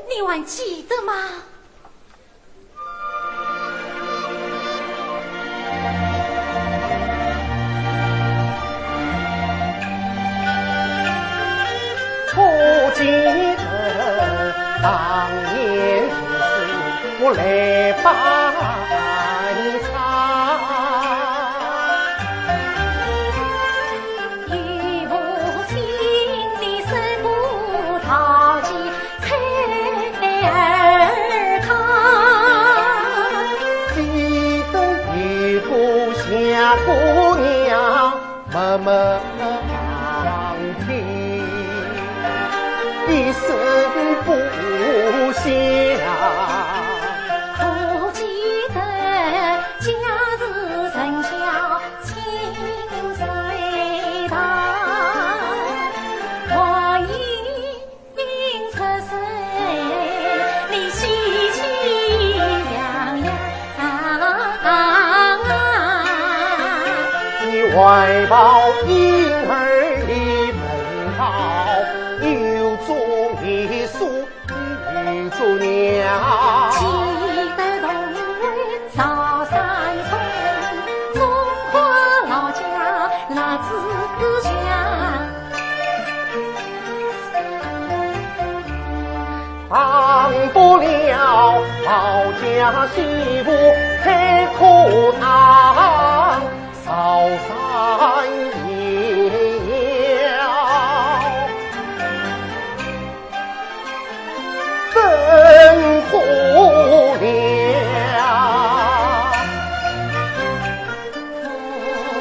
你还记得吗？不记得当年就是我来拜茶。一父亲的生母淘气开儿堂，记得一个小姑娘默默旁听，一声不响。可记得家是城乡清水塘，我因出生你喜气洋洋，你怀抱婴儿的奔跑，又做一束又做娘。记得同为上山村，中国老家那志向。忘不了老家媳妇开课堂，扫山野鸟，真不了。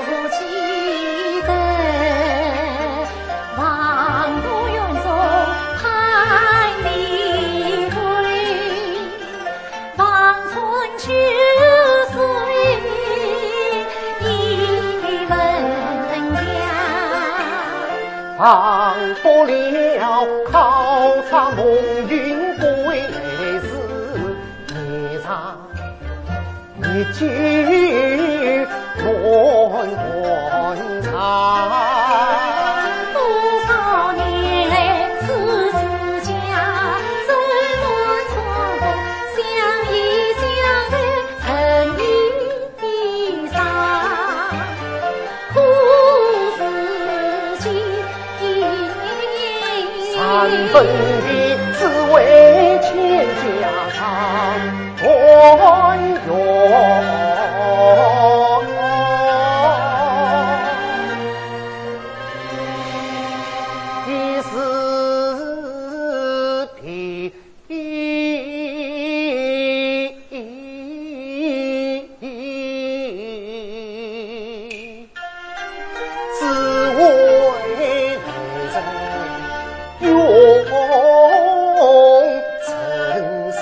不记得王都院中盼你归，望春秋岁一门家。忘不了考察梦云归来时，你唱一句乱乱唱。多少年来世事家，走乱闯祸，相依相爱成一裳。苦世间，三分的只为千家长团圆。一时皮只为人永尘上。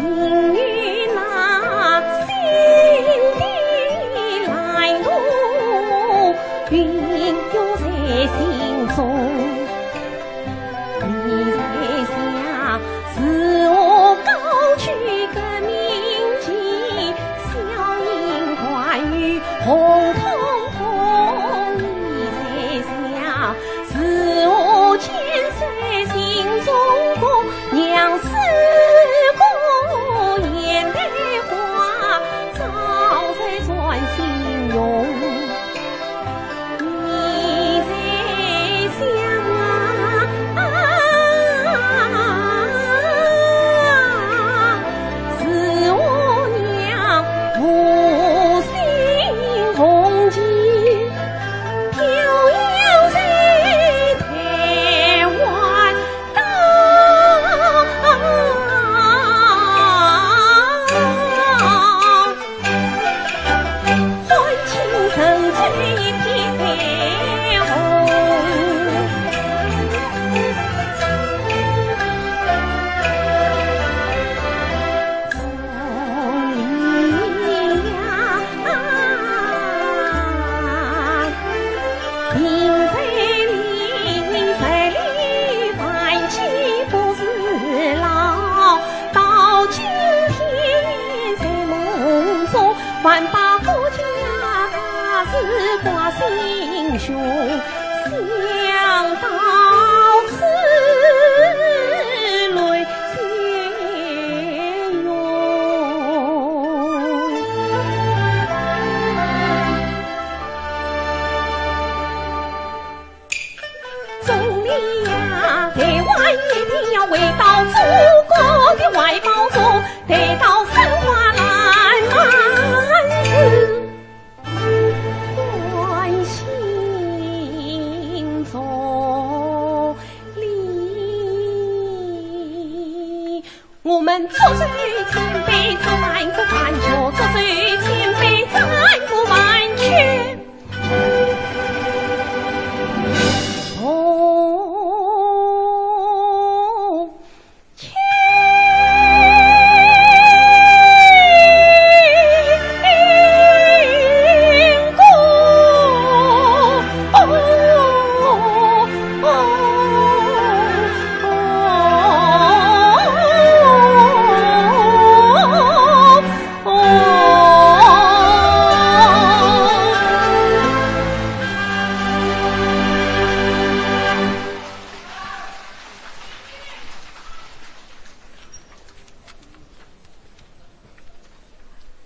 命运那新的来路，运有在心中。你在想，是我高举革命旗，笑迎欢愉红彤彤。你在想，是我千岁心中国，娘思过眼泪花，早在转心用。你在想是我娘不幸红巾飘扬在台湾岛，欢庆盛醉一片红。还把国家大事挂心胸，想到此泪斜涌。总理呀，台湾一定要回到祖国的怀抱中，得到生花烂漫是欢欣中里。我们作水千杯战过万秋，作水千杯战过万秋。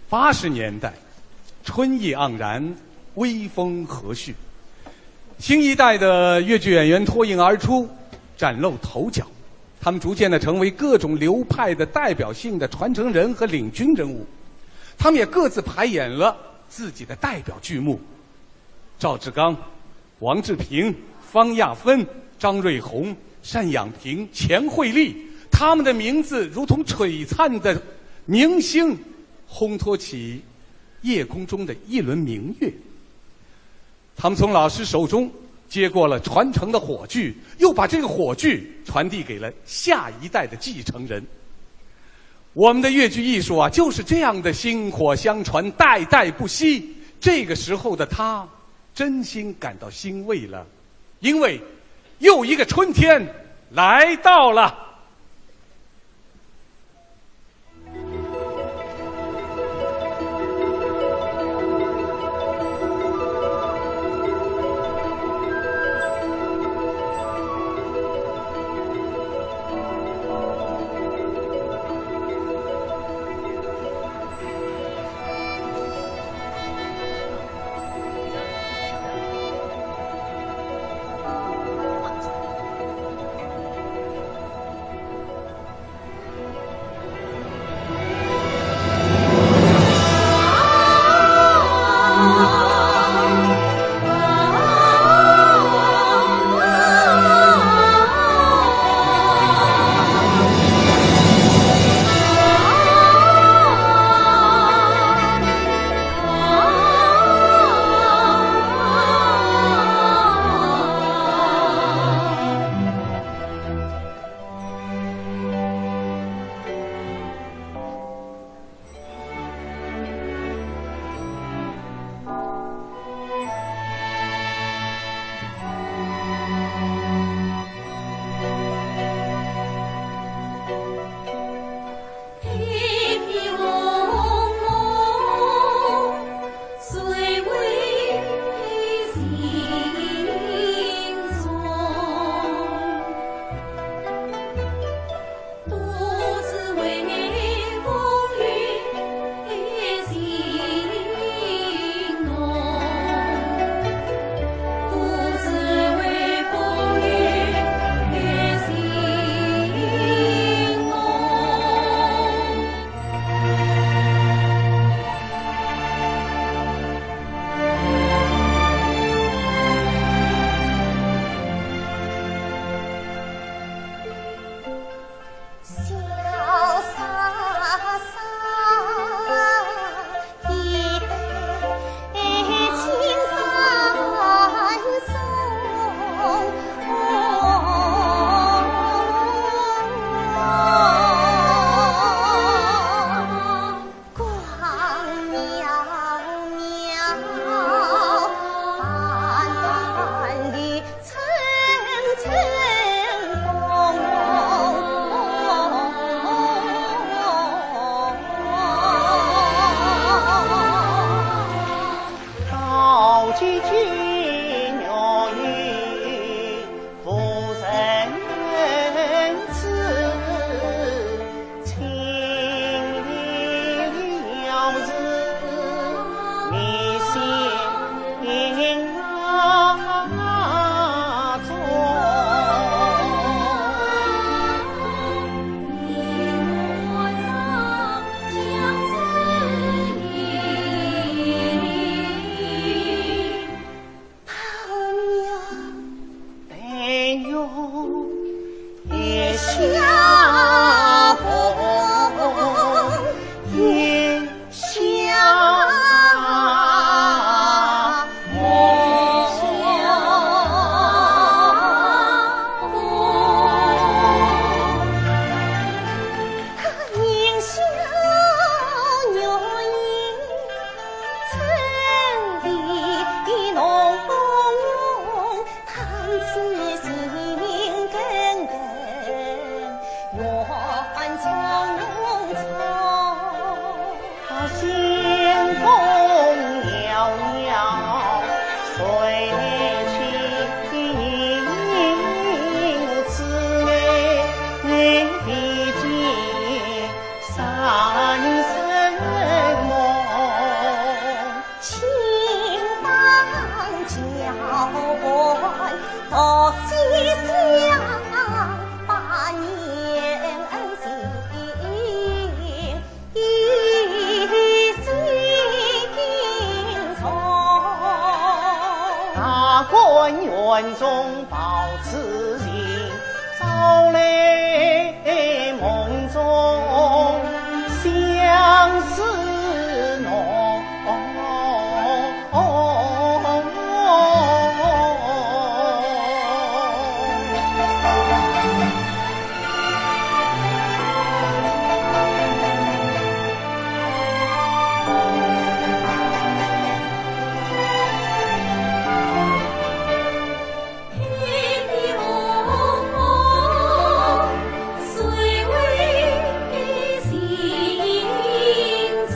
80年代，春意盎然，微风和煦，新一代的越剧演员脱颖而出，崭露头角。他们逐渐地成为各种流派的代表性的传承人和领军人物。他们也各自排演了自己的代表剧目：赵志刚、王志平、方亚芬、张瑞红、单养平、钱惠丽。他们的名字如同璀璨的明星，烘托起夜空中的一轮明月。他们从老师手中接过了传承的火炬，又把这个火炬传递给了下一代的继承人。我们的越剧艺术啊，就是这样的薪火相传，代代不息。这个时候的他，真心感到欣慰了，因为又一个春天来到了。魂中抱此情，早来梦中相思浓。谁为心中？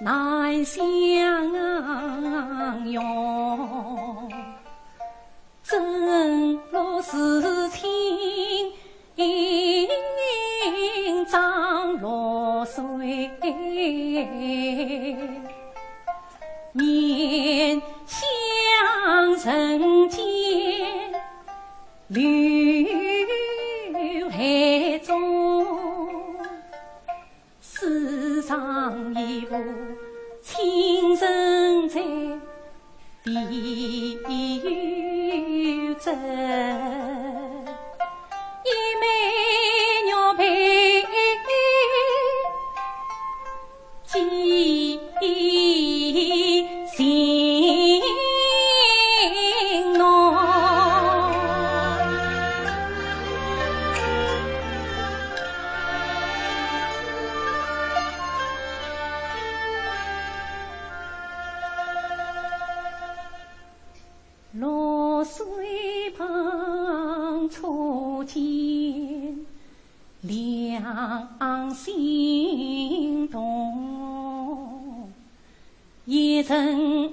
难相拥，正路是情长落水，面向人间流海中，世上一无情人在地狱中，一美鸟配几情浓。落水旁初见，两心动。一尘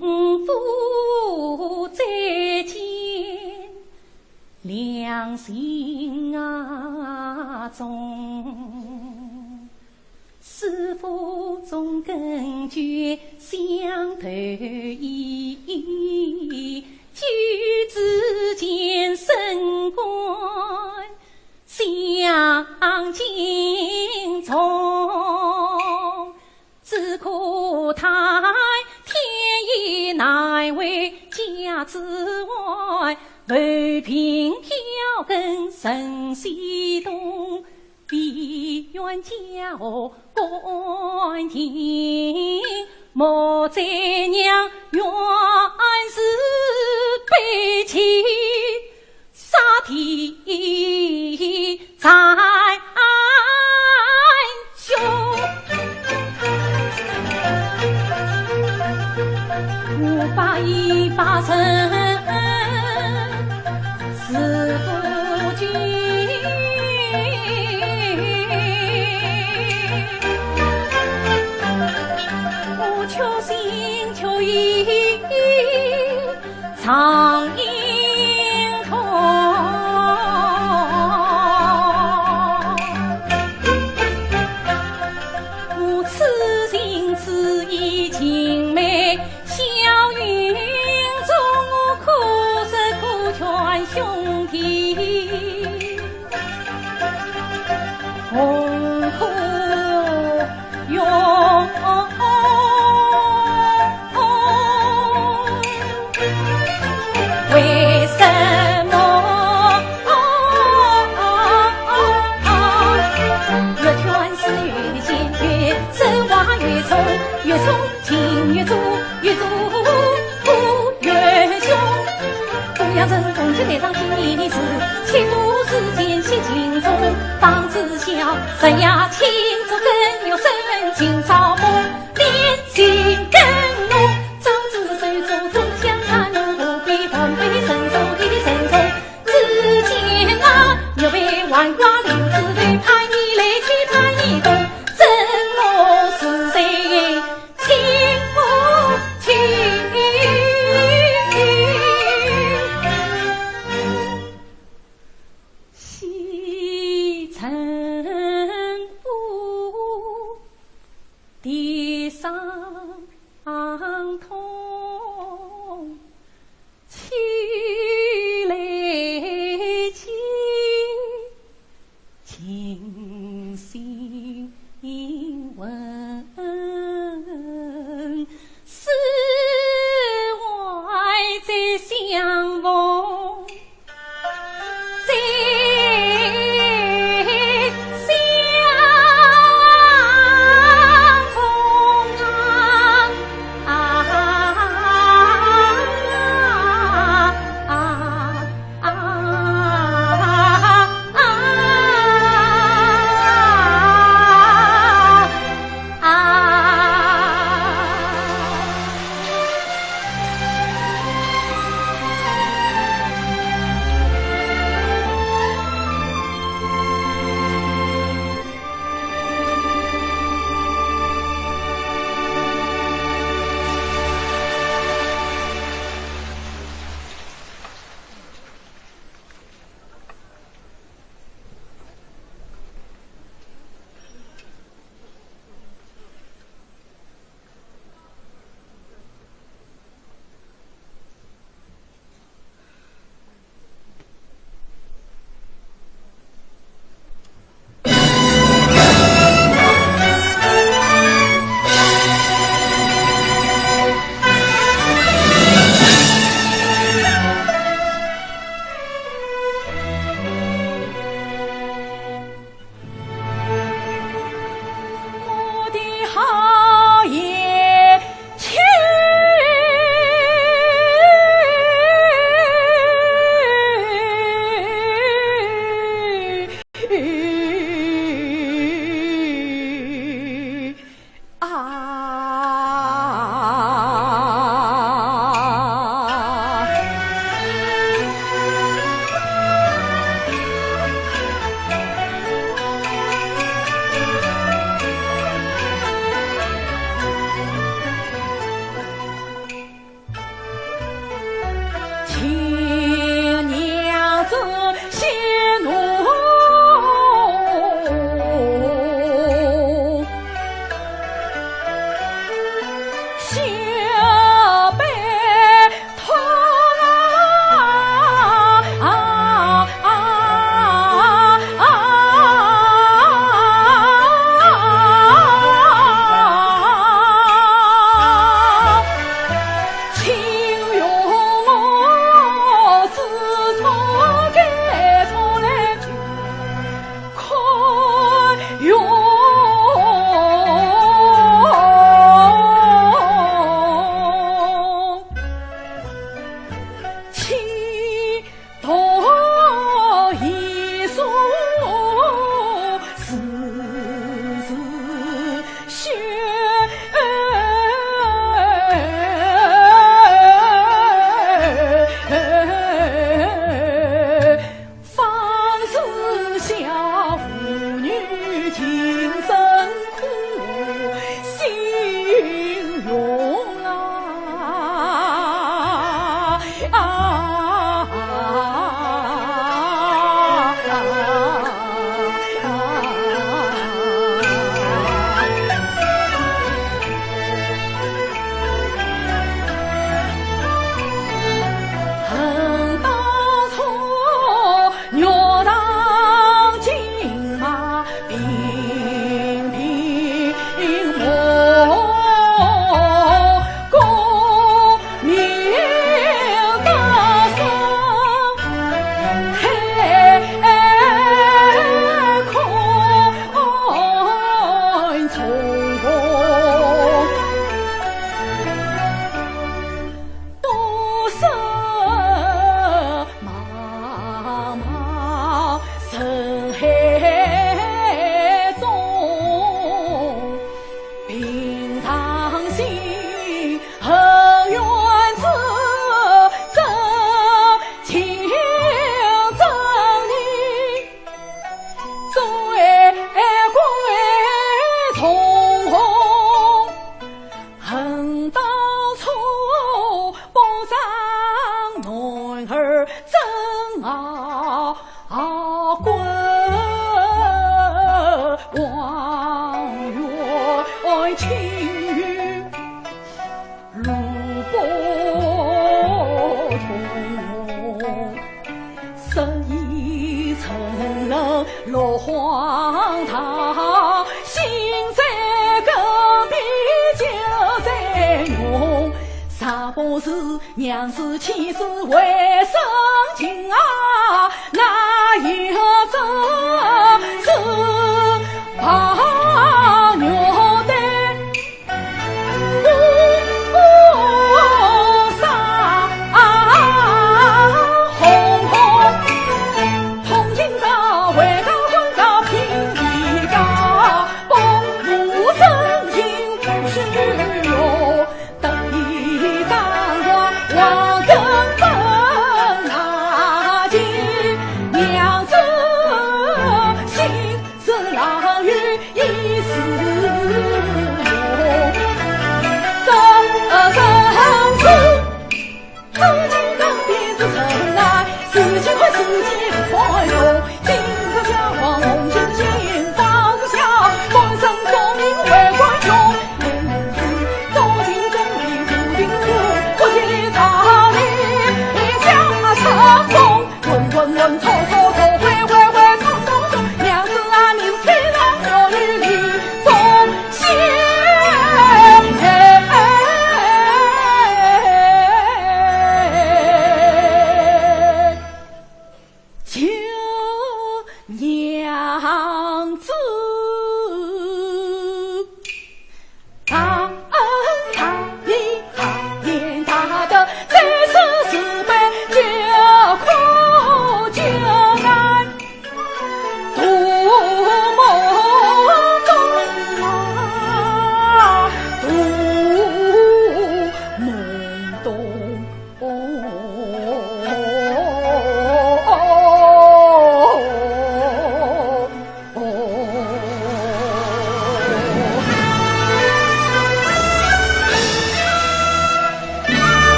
不再见，两心中。是否总根觉相投意？举子间身冠相敬重，只可叹天意难为家之外，浮萍飘根神西东，必愿家和关庭，莫再让冤事背弃，杀敌在胸。518身是夫君。长英通，我此情此意情美，小云中我苦涩苦劝兄弟，痛苦用。为什么越劝是越陷，越深挖越重，越重情越重，越重苦越凶。中央人公就那张心里事，且不是艰辛情中方知晓，生涯情中更有深情造梦，恋情更浓，总之手中同相残不必防备神手的神手，之前啊又被万花林子对盼你来去盼你动，真我是谁情不情？西城府地上痛，起来起，静心问，世外再相逢。啊冷冷落荒唐，心在隔壁就在用。啥不是娘子妻子为生情啊，哪有这是怕牛的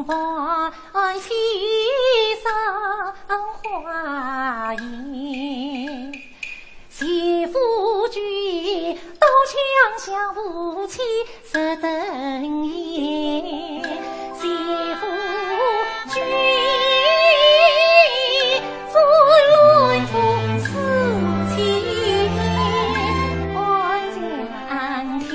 伴齐上花颜，媳妇举刀枪向夫妻十等烟，媳妇举做论夫四千万江天。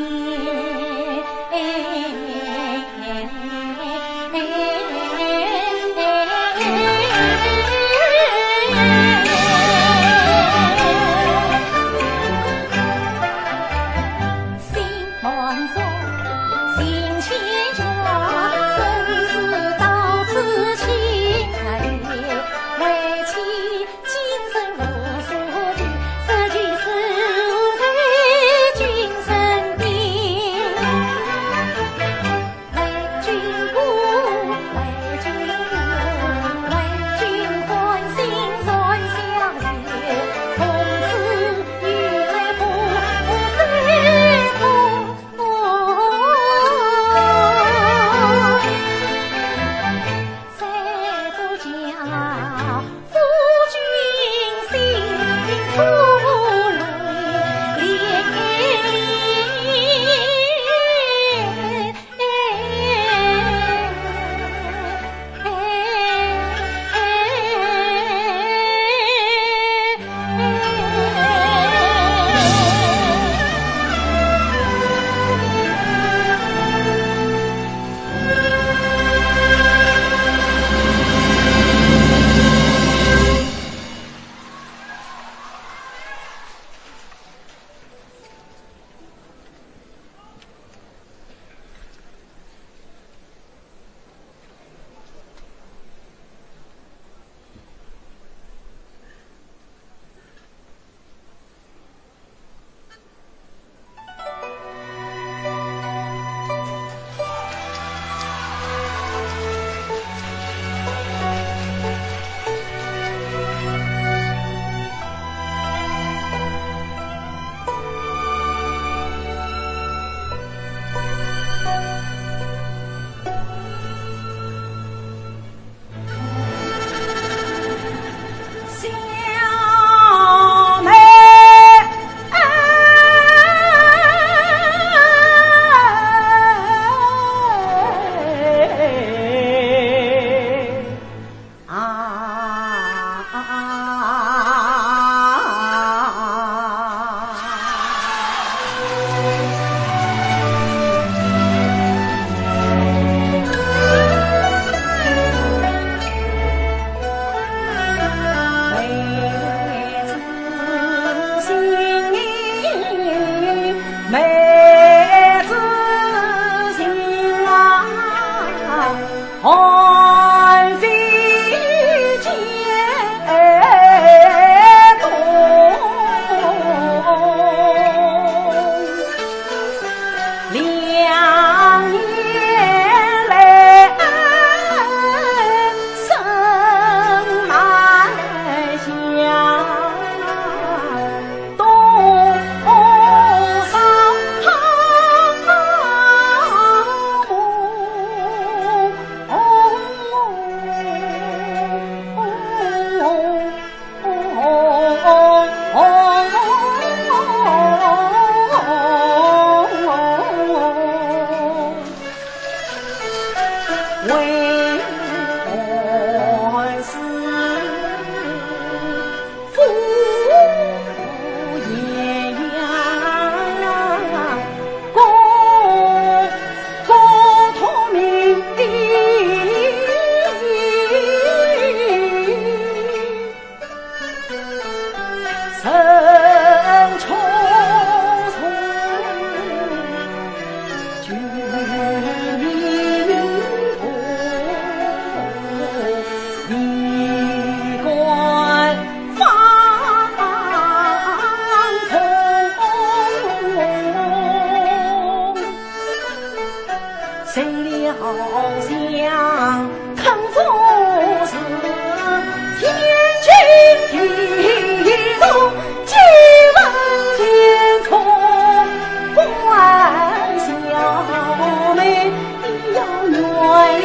关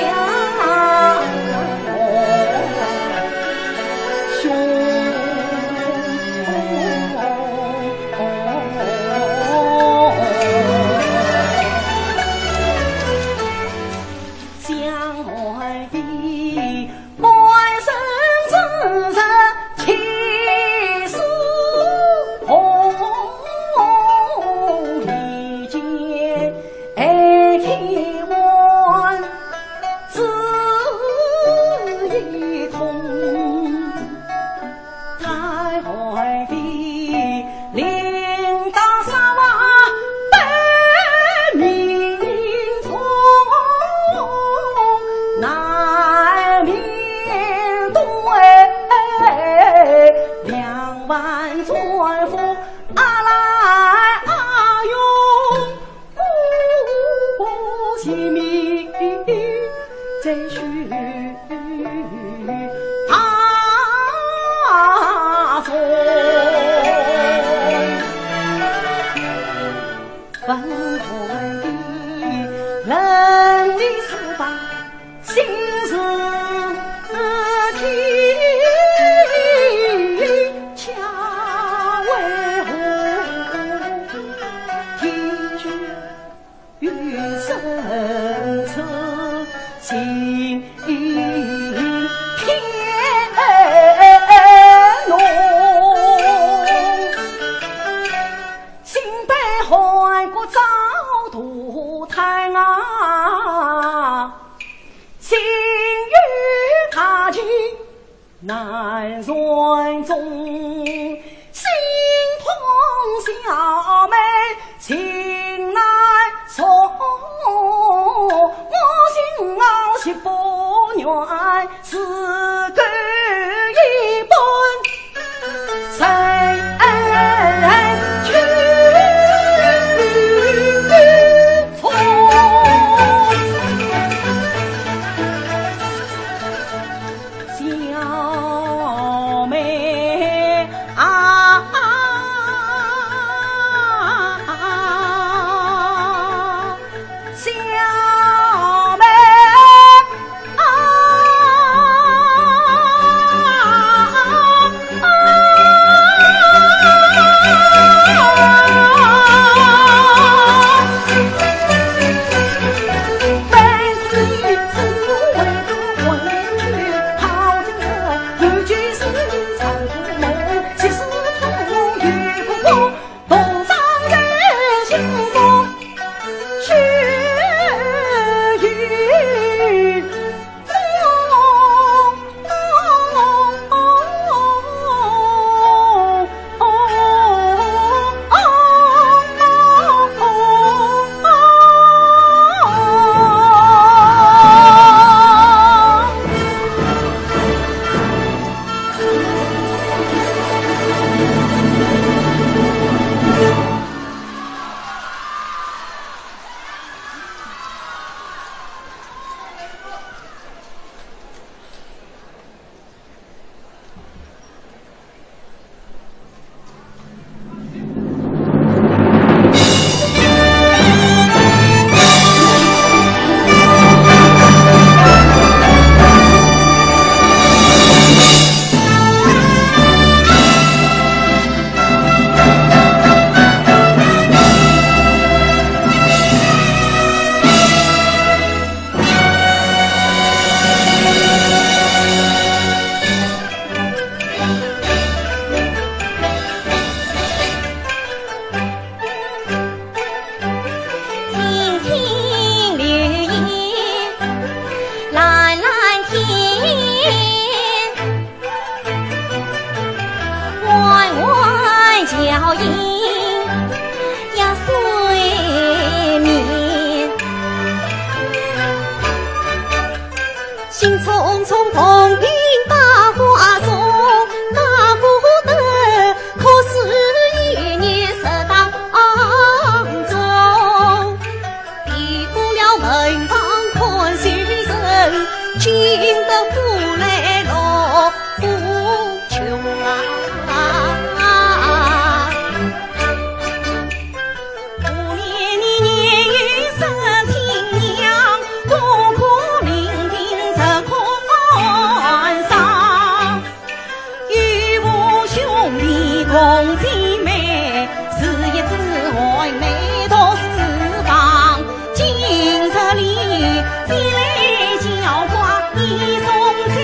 命再续他从分红的人的四方心事体恰为何天决与生处心天浓心悲怀过早渡滩啊心与他情难传中心痛小妹情难送我心傲气不愿是个一本谁去错小妹啊小妹今日里，你来叫花，你送钱。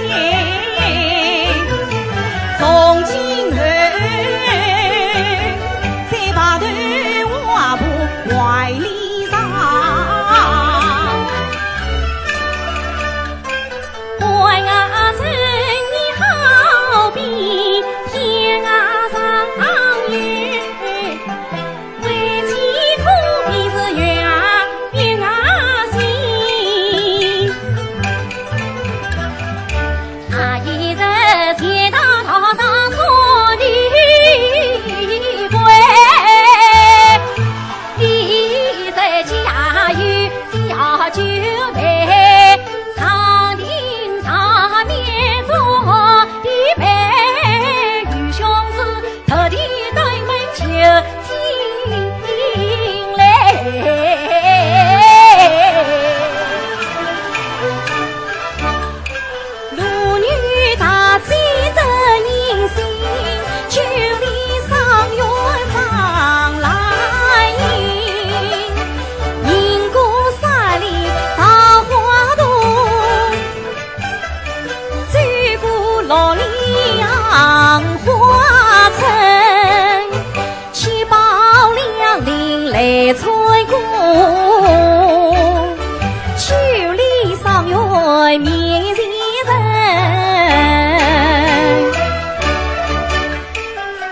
方圆面前人。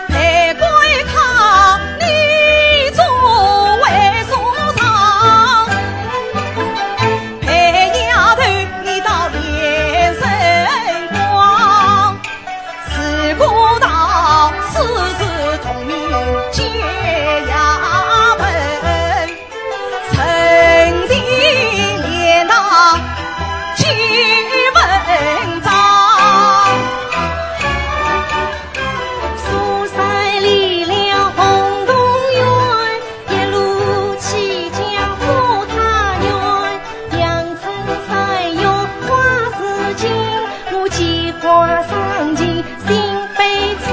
陪归他，你作为所长，陪丫头你到连神光，自古道世事同名皆衙门，曾经连当去文章。苏三离了红洞园，一路起江赴他园。阳春三月花似锦，我计划上进心悲怆。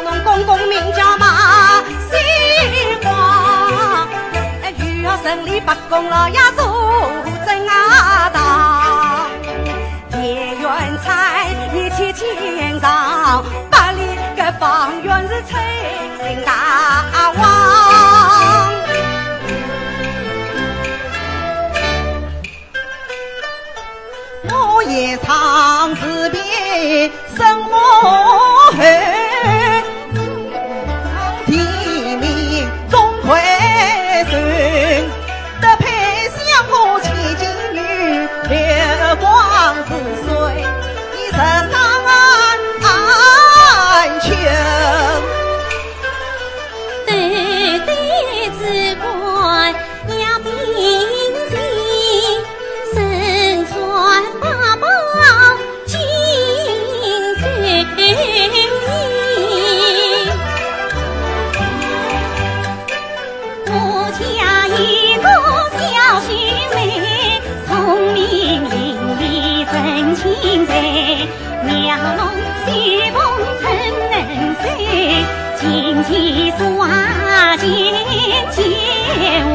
侬公公名叫马西瓜，遇要胜利八公老爷做真啊当，田园菜一天天上，八里个方圆是翠大王。我也常自别生我后，地名终归顺，得配相我千金女，流光似水，一直上安全。对对之官要平静，身穿八宝金绢衣。我家一个小兄妹，聪明伶俐真清白，妙弄虚风成能水，经济耍尽见味。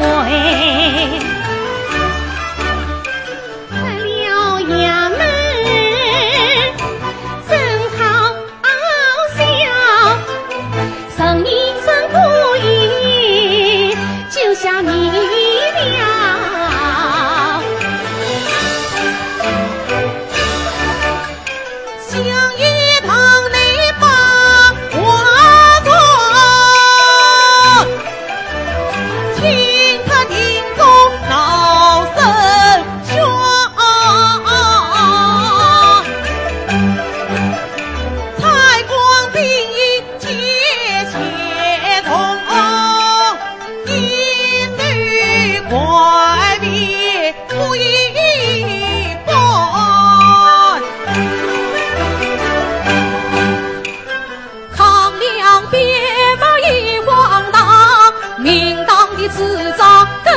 出了衙门真好笑，生意真不易，就像你了。像一堂内把花妆，听他庭中闹声响，采光并一节切同，一岁快别不一般。抗两边贸易荒唐，明当的执掌更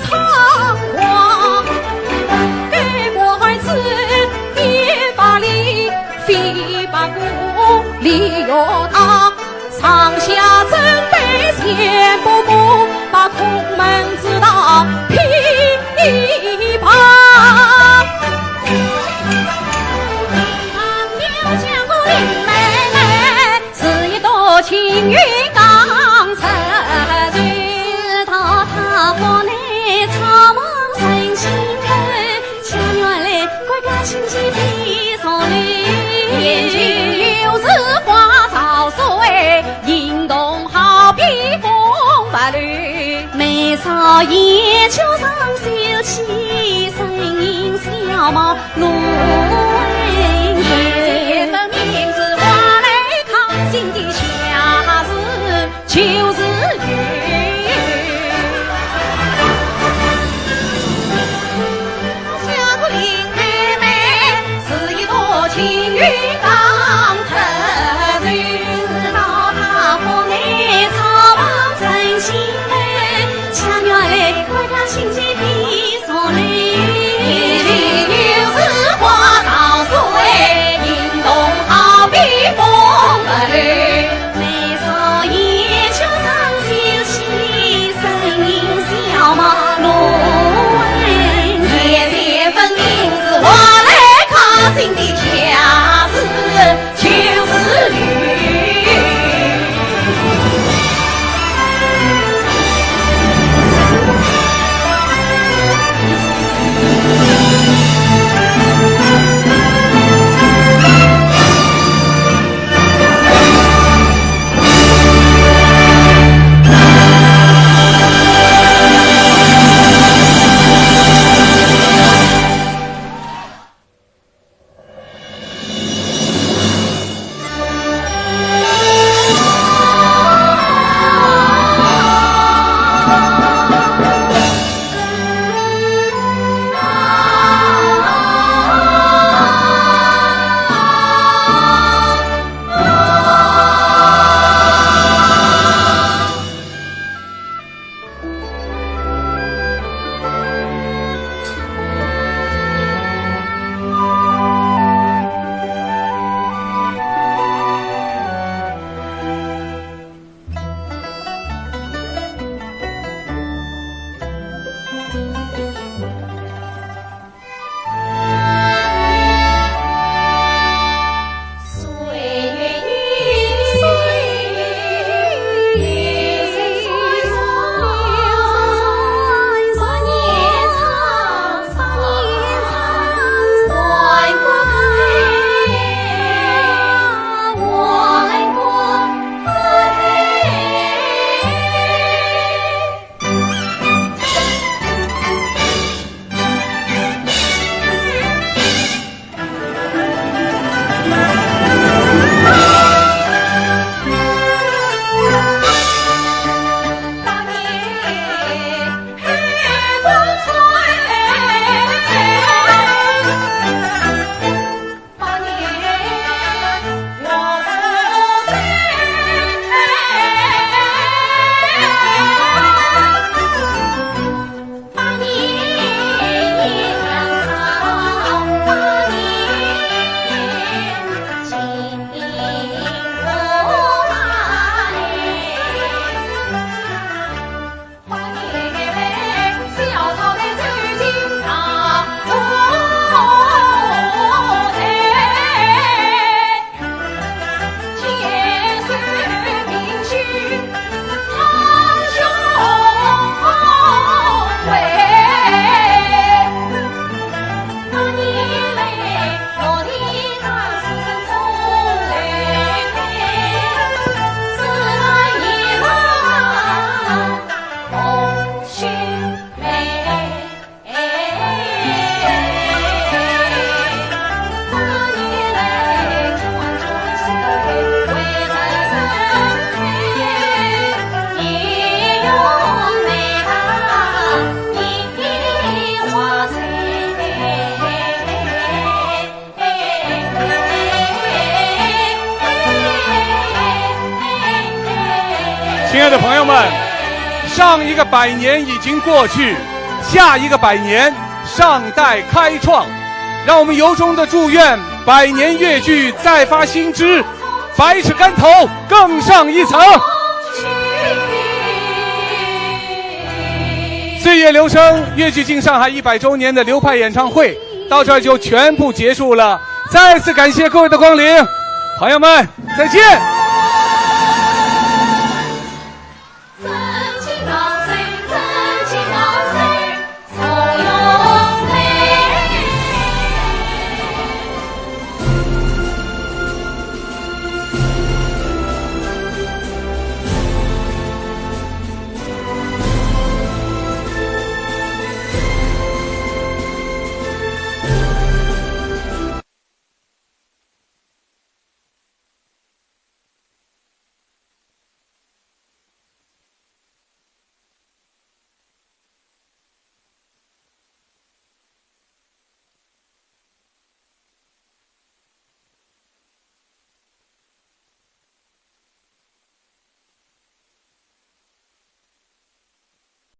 猖狂。该国儿子别把理，非把故理要当，上下准备先不顾，把空门之道噼啪。江湖林妹妹，是一朵青云刚成枝，到他房内草莽成心人，恰原来乖乖亲戚比上里，眼睛有时花草水，行动好比风不绿，眉梢眼角上秀气，声音小貌芦苇这份名字话来抗心的恰是就是江湖林妹妹是一朵青云刚成枝，到他房内草莽成心人，恰原来乖乖亲戚比上里，有时花草水，行动好比风不绿。眉梢眼角上秀气，亲爱的朋友们，上一个100年已经过去，下一个100年尚待开创。让我们由衷的祝愿100年越剧再发新枝，百尺竿头更上一层。岁月流声越剧进上海100周年的流派演唱会到这儿就全部结束了。再次感谢各位的光临，朋友们再见。